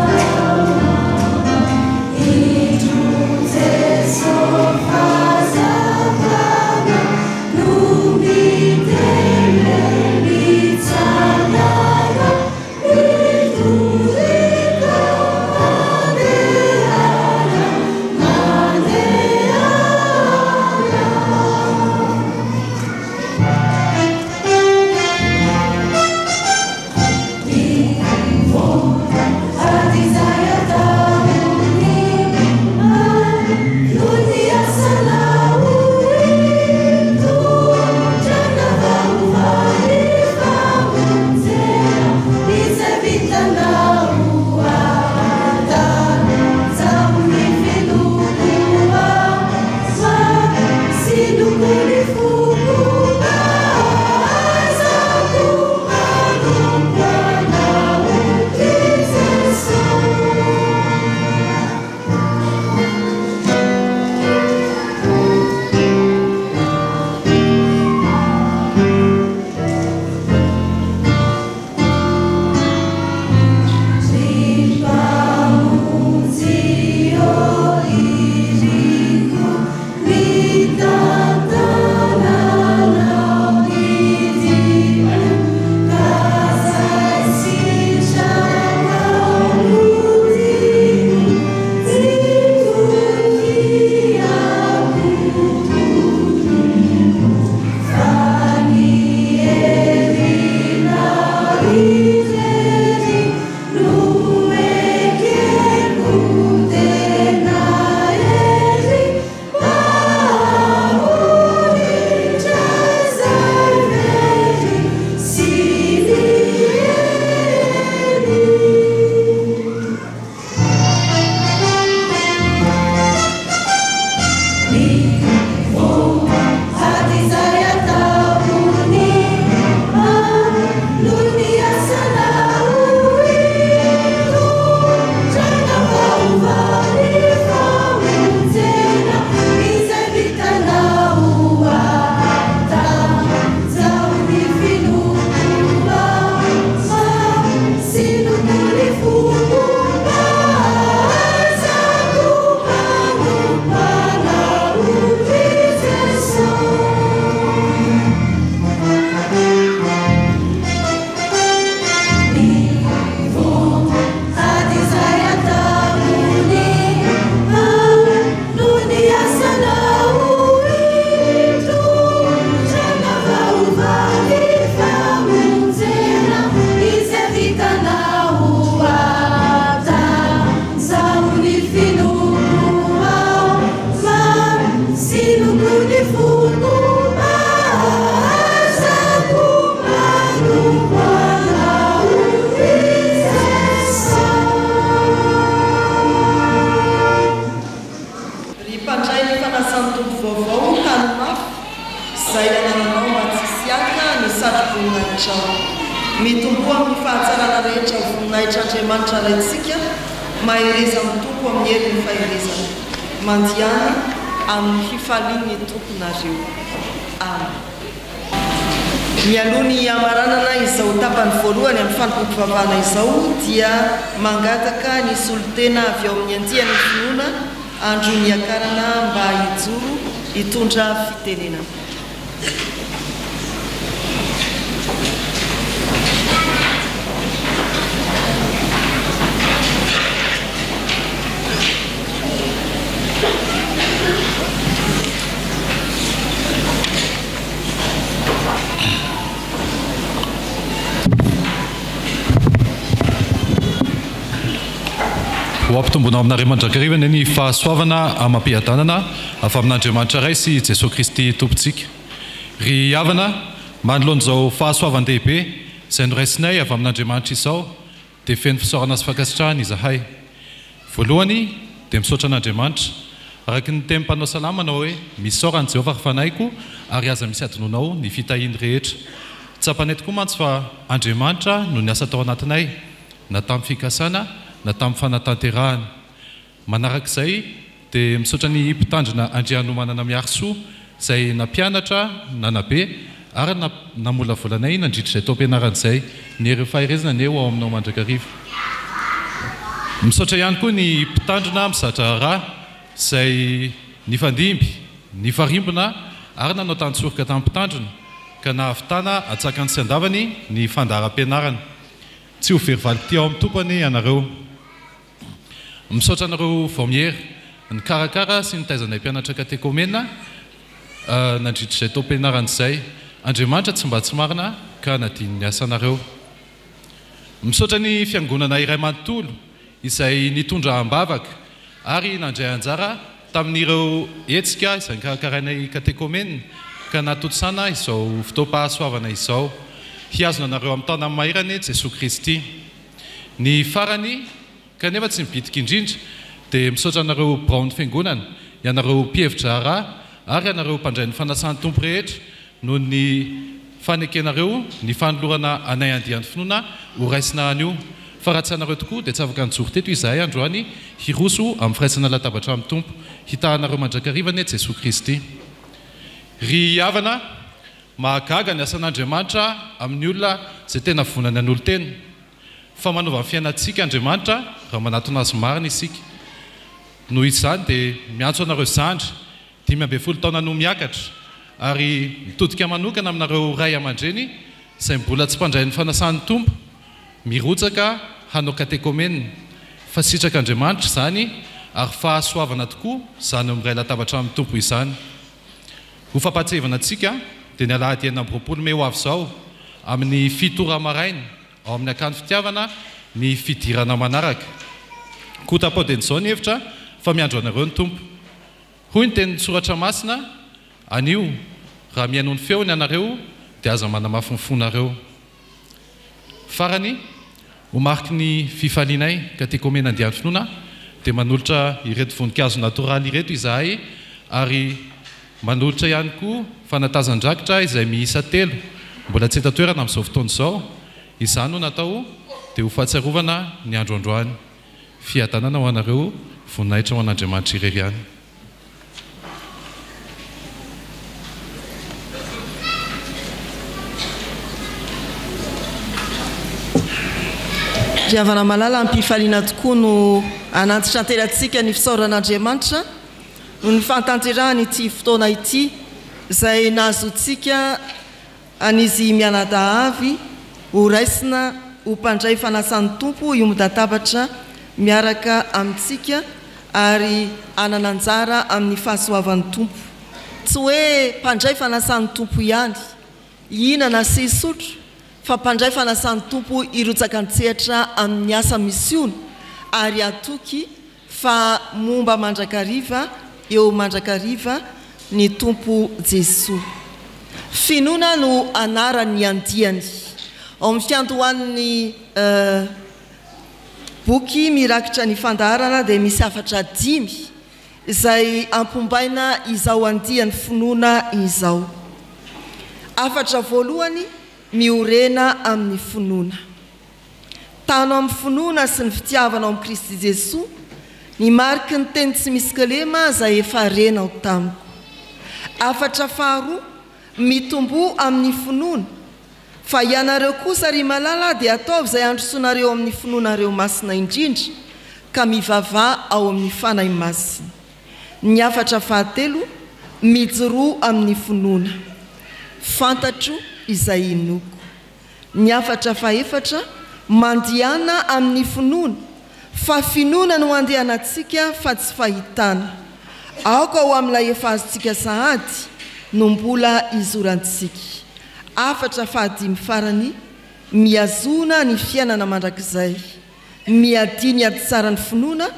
mitomboa amin'ny fahatsarana rehetra voninahitran'andriamanitra raintsika mahereza amin'ny tompo amin'ny herin'ny faherezana mandiana amin'ny fifalian'ny tomponareo. Amen. Mialoha ny amaranana izao tapany voalohany amin'ny fanompoam-pivavahana izao dia mangataka ny solotena avy ao amin'ny andiany finoana andro ny akarana mba hijoro hitondra fitenenana. Ho ampitomboana aminareo mandrakariva ny fahasoavana amam-piadanana avy amin'Andriamanitra ray sy Jesosy Kristy tompontsika. Ry havana manoloan'izao fahasoavan-dehibe izay noraisinay avy amin'Andriamanitra izao dia feno fisaorana sy fankasitrahana izahay. Voalohany dia misaotra an'Andriamanitra araka ny teny mpanao salama manao hoe misaorana Jehovah fanaiko ary aza misy adinonao ny fitahiany rehetra. Tsapanay tokoa mantsy fa Andriamanitra no niasa tao anatinay na tamin'ny fikasana na tamin'ny fanatanterahana. Manarak'izay dia misaotra ny mpitandrina andrianomanana miarisoa izay nampianatra nanabe ary namolavolanay nandritra izay tao am-pianaran'izay ny ireo faherezana neo ao aminao mandrakariva. Misaotra ihany koa ny mpitandrina mizatra raha izay nifandimby nifarimbona ary nanao tantsorika tamin'ny mpitandrina ka nahavitana atsakany sy andavany ny fandaharam-pianarana. Tsy ho very valim-potia ao amin'ny tompony ianareo. Misaotra anareo vaumière ny karakara sy nitaizanay mpianatra katekômena nandritra izay tao am-pianaran'izay. Andriamanitra tsy mba tsy marina ka nadiny ny asanareo. Misaotra ny fiangonana iray manontolo izay nitondra ambavaka ary nandray anjara tamin'ireo hetsika izay nikarakarainay katekômena ka natotosana izao fotoam-pahasoavana izao. Hiazona anareo amin'ny taona mahirany Jesosy Kristy. Ny farany kanefa tsy mibitika indrindra dia misaotra anareo braony fiangonana, ianareo mpihevitra raha ary ianareo mpandray ny fanasan'ny tompo rehetra noho ny fanekenareo ny fanolorana anay andiany finoana ho raisina anio. Fa raha tsy anareo tokoa dia tsy afaka nijoro teto izahay androany hiroso amin'ny firaisana latabatra amin'ny tompo. Hitahanareo mandrakarivany Jesosy Kristy. Ry havana mahagaga ny asan'Andriamanitra amin'ny olona izay tena vonany an'olo tena. Fa manaova ny fiainantsika Andriamanitra raha manatona azy marina isika. Noho izany dia miantso anareo zandry 15 taona no miakatra ary mitodika manokana aminareo ray aman-dreny izay mbola tsy mpandray ny fanasan'ny tompo mirotsaka hanao katekômena. Fa sitraka Andriamanitra izany ary fahasoavana tokoa izany amin'ny ray latabatra amin'ny tompo izany. Ho fampahatsevana antsika dia ny alahady 9 Mey ho avy izao amin'ny 7 ora maraina ao amin'ny akanjo fitiavana ny fidirana manaraka. Kotapaoden'izao ny hevitra fa miandro anareo ny tompo. Hoy ny tenin'ny soratra masina anio raha mihaino ny feony anareo dia aza manamafy ny fonareo. Farany ho mariky ny fifalianay katekômena andiany finoana dia manolotra ireto voninkazo natoraly ireto izahay ary manolotra ihany koa fanatazan-drakitra izay miisa 3 mbola tsy etatoerana amin'izao fotoana izao. Izany no natao dia ho fahatsiarovana ny androandroany. Fiadanana ho anareo voninahitra ho an'Andriamanitra irery ihany. Ry havana malala ampifaliana tokoa no anantitra anteratsika ny fisaoran'Andriamanitra no ny fantanterahany ity fotoana ity izay nahazotsika anizy mianadahavy ho raisina ho mpandray fanasan'ny tompo io midatabatra miaraka amintsika ary anananjara amin'ny fahasoavan'ny tompo. Tsy hoe mpandray fanasan'ny tompo ihany ihinana sy isotro fa mpandray fanasan'ny tompo irotsaka an-tsehatra amin'ny asa misiona ary atoky fa momba mandrakariva eo mandrakariva ny tompo Jesosy. Finoana no anarany andiany. Ao amin'ny fiandohan'ny boky mirakitra ny fandaharana dia misy afatra 5 izay ampombaina izao andiany finoana izao. Afatra voalohany miorena amin'ny finoana tanao amin'ny finoana sy ny fitiavanao amin'ny Kristy Jesosy ny mariky ny teny tsy misy kelema zay efa renao tamiko afatra faharoa mitombo amin'ny finoana fa ianareo kosa ry malala dia ataovy zay androsoanareo amin'ny finoanareo masina indrindra ka mivavà ao amin'ny fanahy masina ny afatra fahatelo mijoro amin'ny finoana fantatro izay inoko ny afatra faefatra mandiana amin'ny finoana fa finoana no andehanantsika fa tsy fahitana aoka ho amin'ilay efa azontsika sahady no mbola izorantsika afatra fahadimy farany miazona ny fiainana mandrakizay miadiny ady tsara ny finoana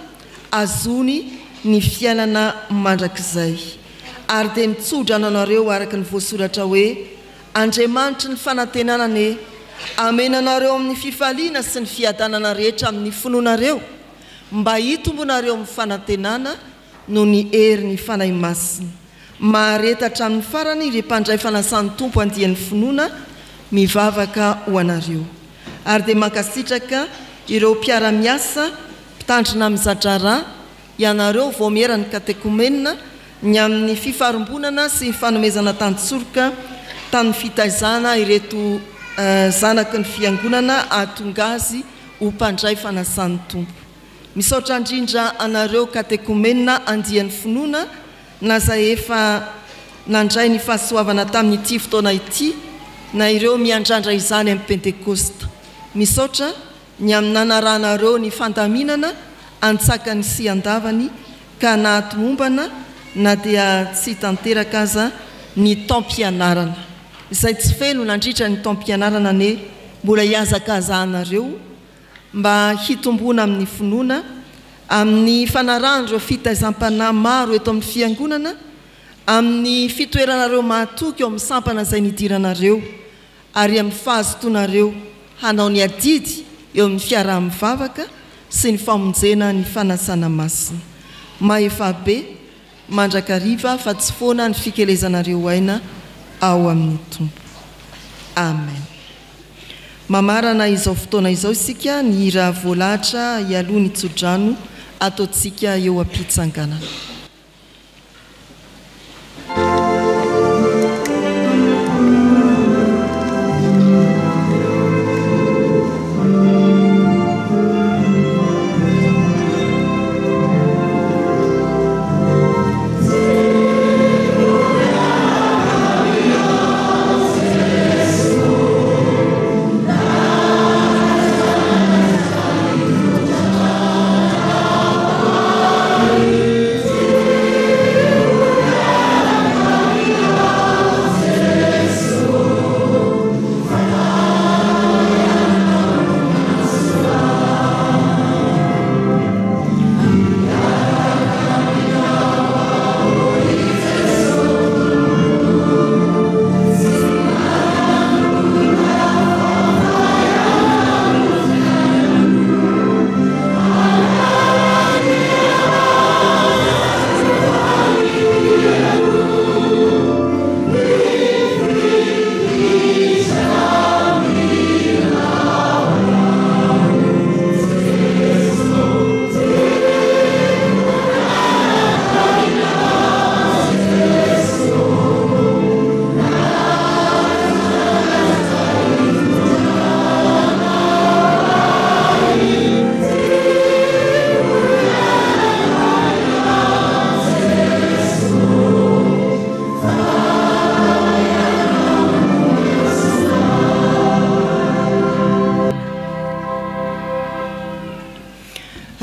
azony ny fiainana mandrakizay ary dia mitsodrana anareo araka ny voasoratra hoe Andriamanitra ny fanantenanane amenanareo amin'ny fifaliana sy ny fiadanana rehetra amin'ny finoanareo mba hitombonareo amin'ny fanantenana no ny hery ny fanahy masina maharetatra amin'ny farany ry mpandray fanasan'ny tompo andian'ny finoana mivavaka ho anareo ary dia mankasitraka ireo mpiara-miasa mpitandrina amin'ny zadrara ianareo vao mierany katekomenina ny amin'ny fifarombonana sy ny fanomezana tantsorika tany fitaizana ireto zanaky ny fiangonana ahatonga azy ho mpandray fanasan'ny tompo misaotra indrindra anareo katekomenina andian'ny finoana na zay efa nandray ny fahasoavana tamin'ity fotoana ity na ireo miandrandra izany amin'ny pentekosta misaotra ny amin'nanaranareo ny fandaminana antsakany sy andavany ka nahatomombana na dia tsy tanteraka aza ny taom-pianarana izay tsy feno nandritra ny taom-pianarana ne mbola hiazakazahanareo mba hitombona amin'ny finoana amin'ny fanarandro fitaizam-panahy maro eto amin'ny fiangonana amin'ny fitoeranareo mahatoky eo amin'ny sampana izay nidiranareo ary amin'ny fahazotonareo hanao ny adidy eo amin'ny fiaraha-mivavaka sy ny famonjena ny fanasana masina mahefabe mandrakariva fa tsy foana ny fikelezanareo aina ao amin'ny tompo amen mamarana izao fotoana izao isika ny hira voalahatra ialoha ny tsodrano ataontsika eo am-pitsanganana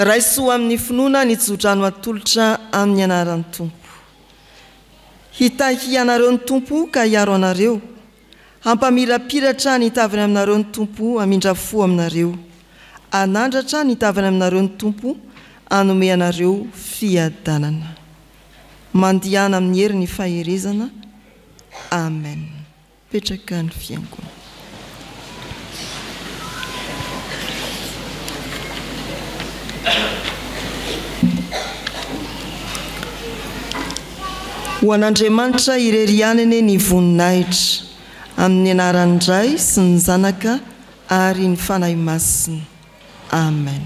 raisoa amin'ny finoana ny jodrano atolotra amin'ny anaran'ny tompo hitahi anareo ny tompo ka hiaro anareo hampamirapiratra ny tavany aminareo ny tompo amindra fo aminareo anandratra ny tavany aminareo ny tompo anome anareo fiadanana mandihana amin'ny hery ny faherezana amen petraka ny fiangonana ho an'Andriamanitra irerianany ny voninahitra amin'ny anaran'ndray sy ny zanaka ary ny fanahy masina. Amen.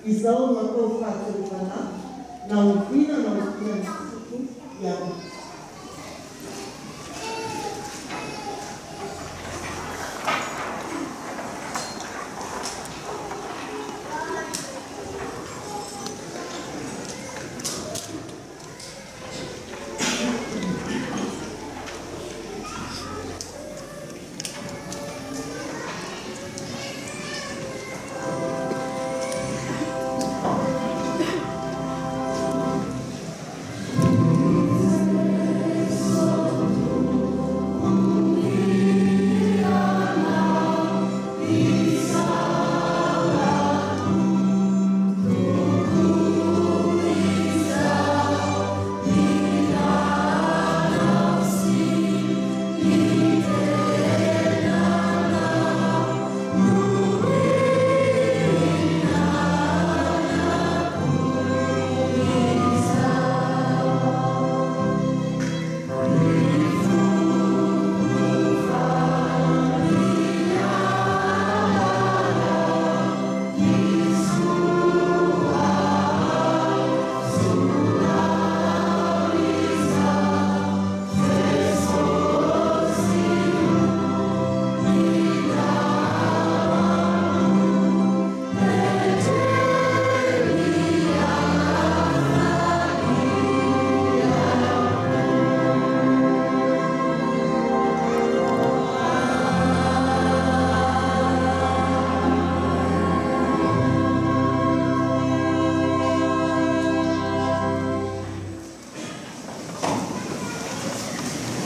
Izao no atao fahatsirofana na oviana na oviana ny soko ihany.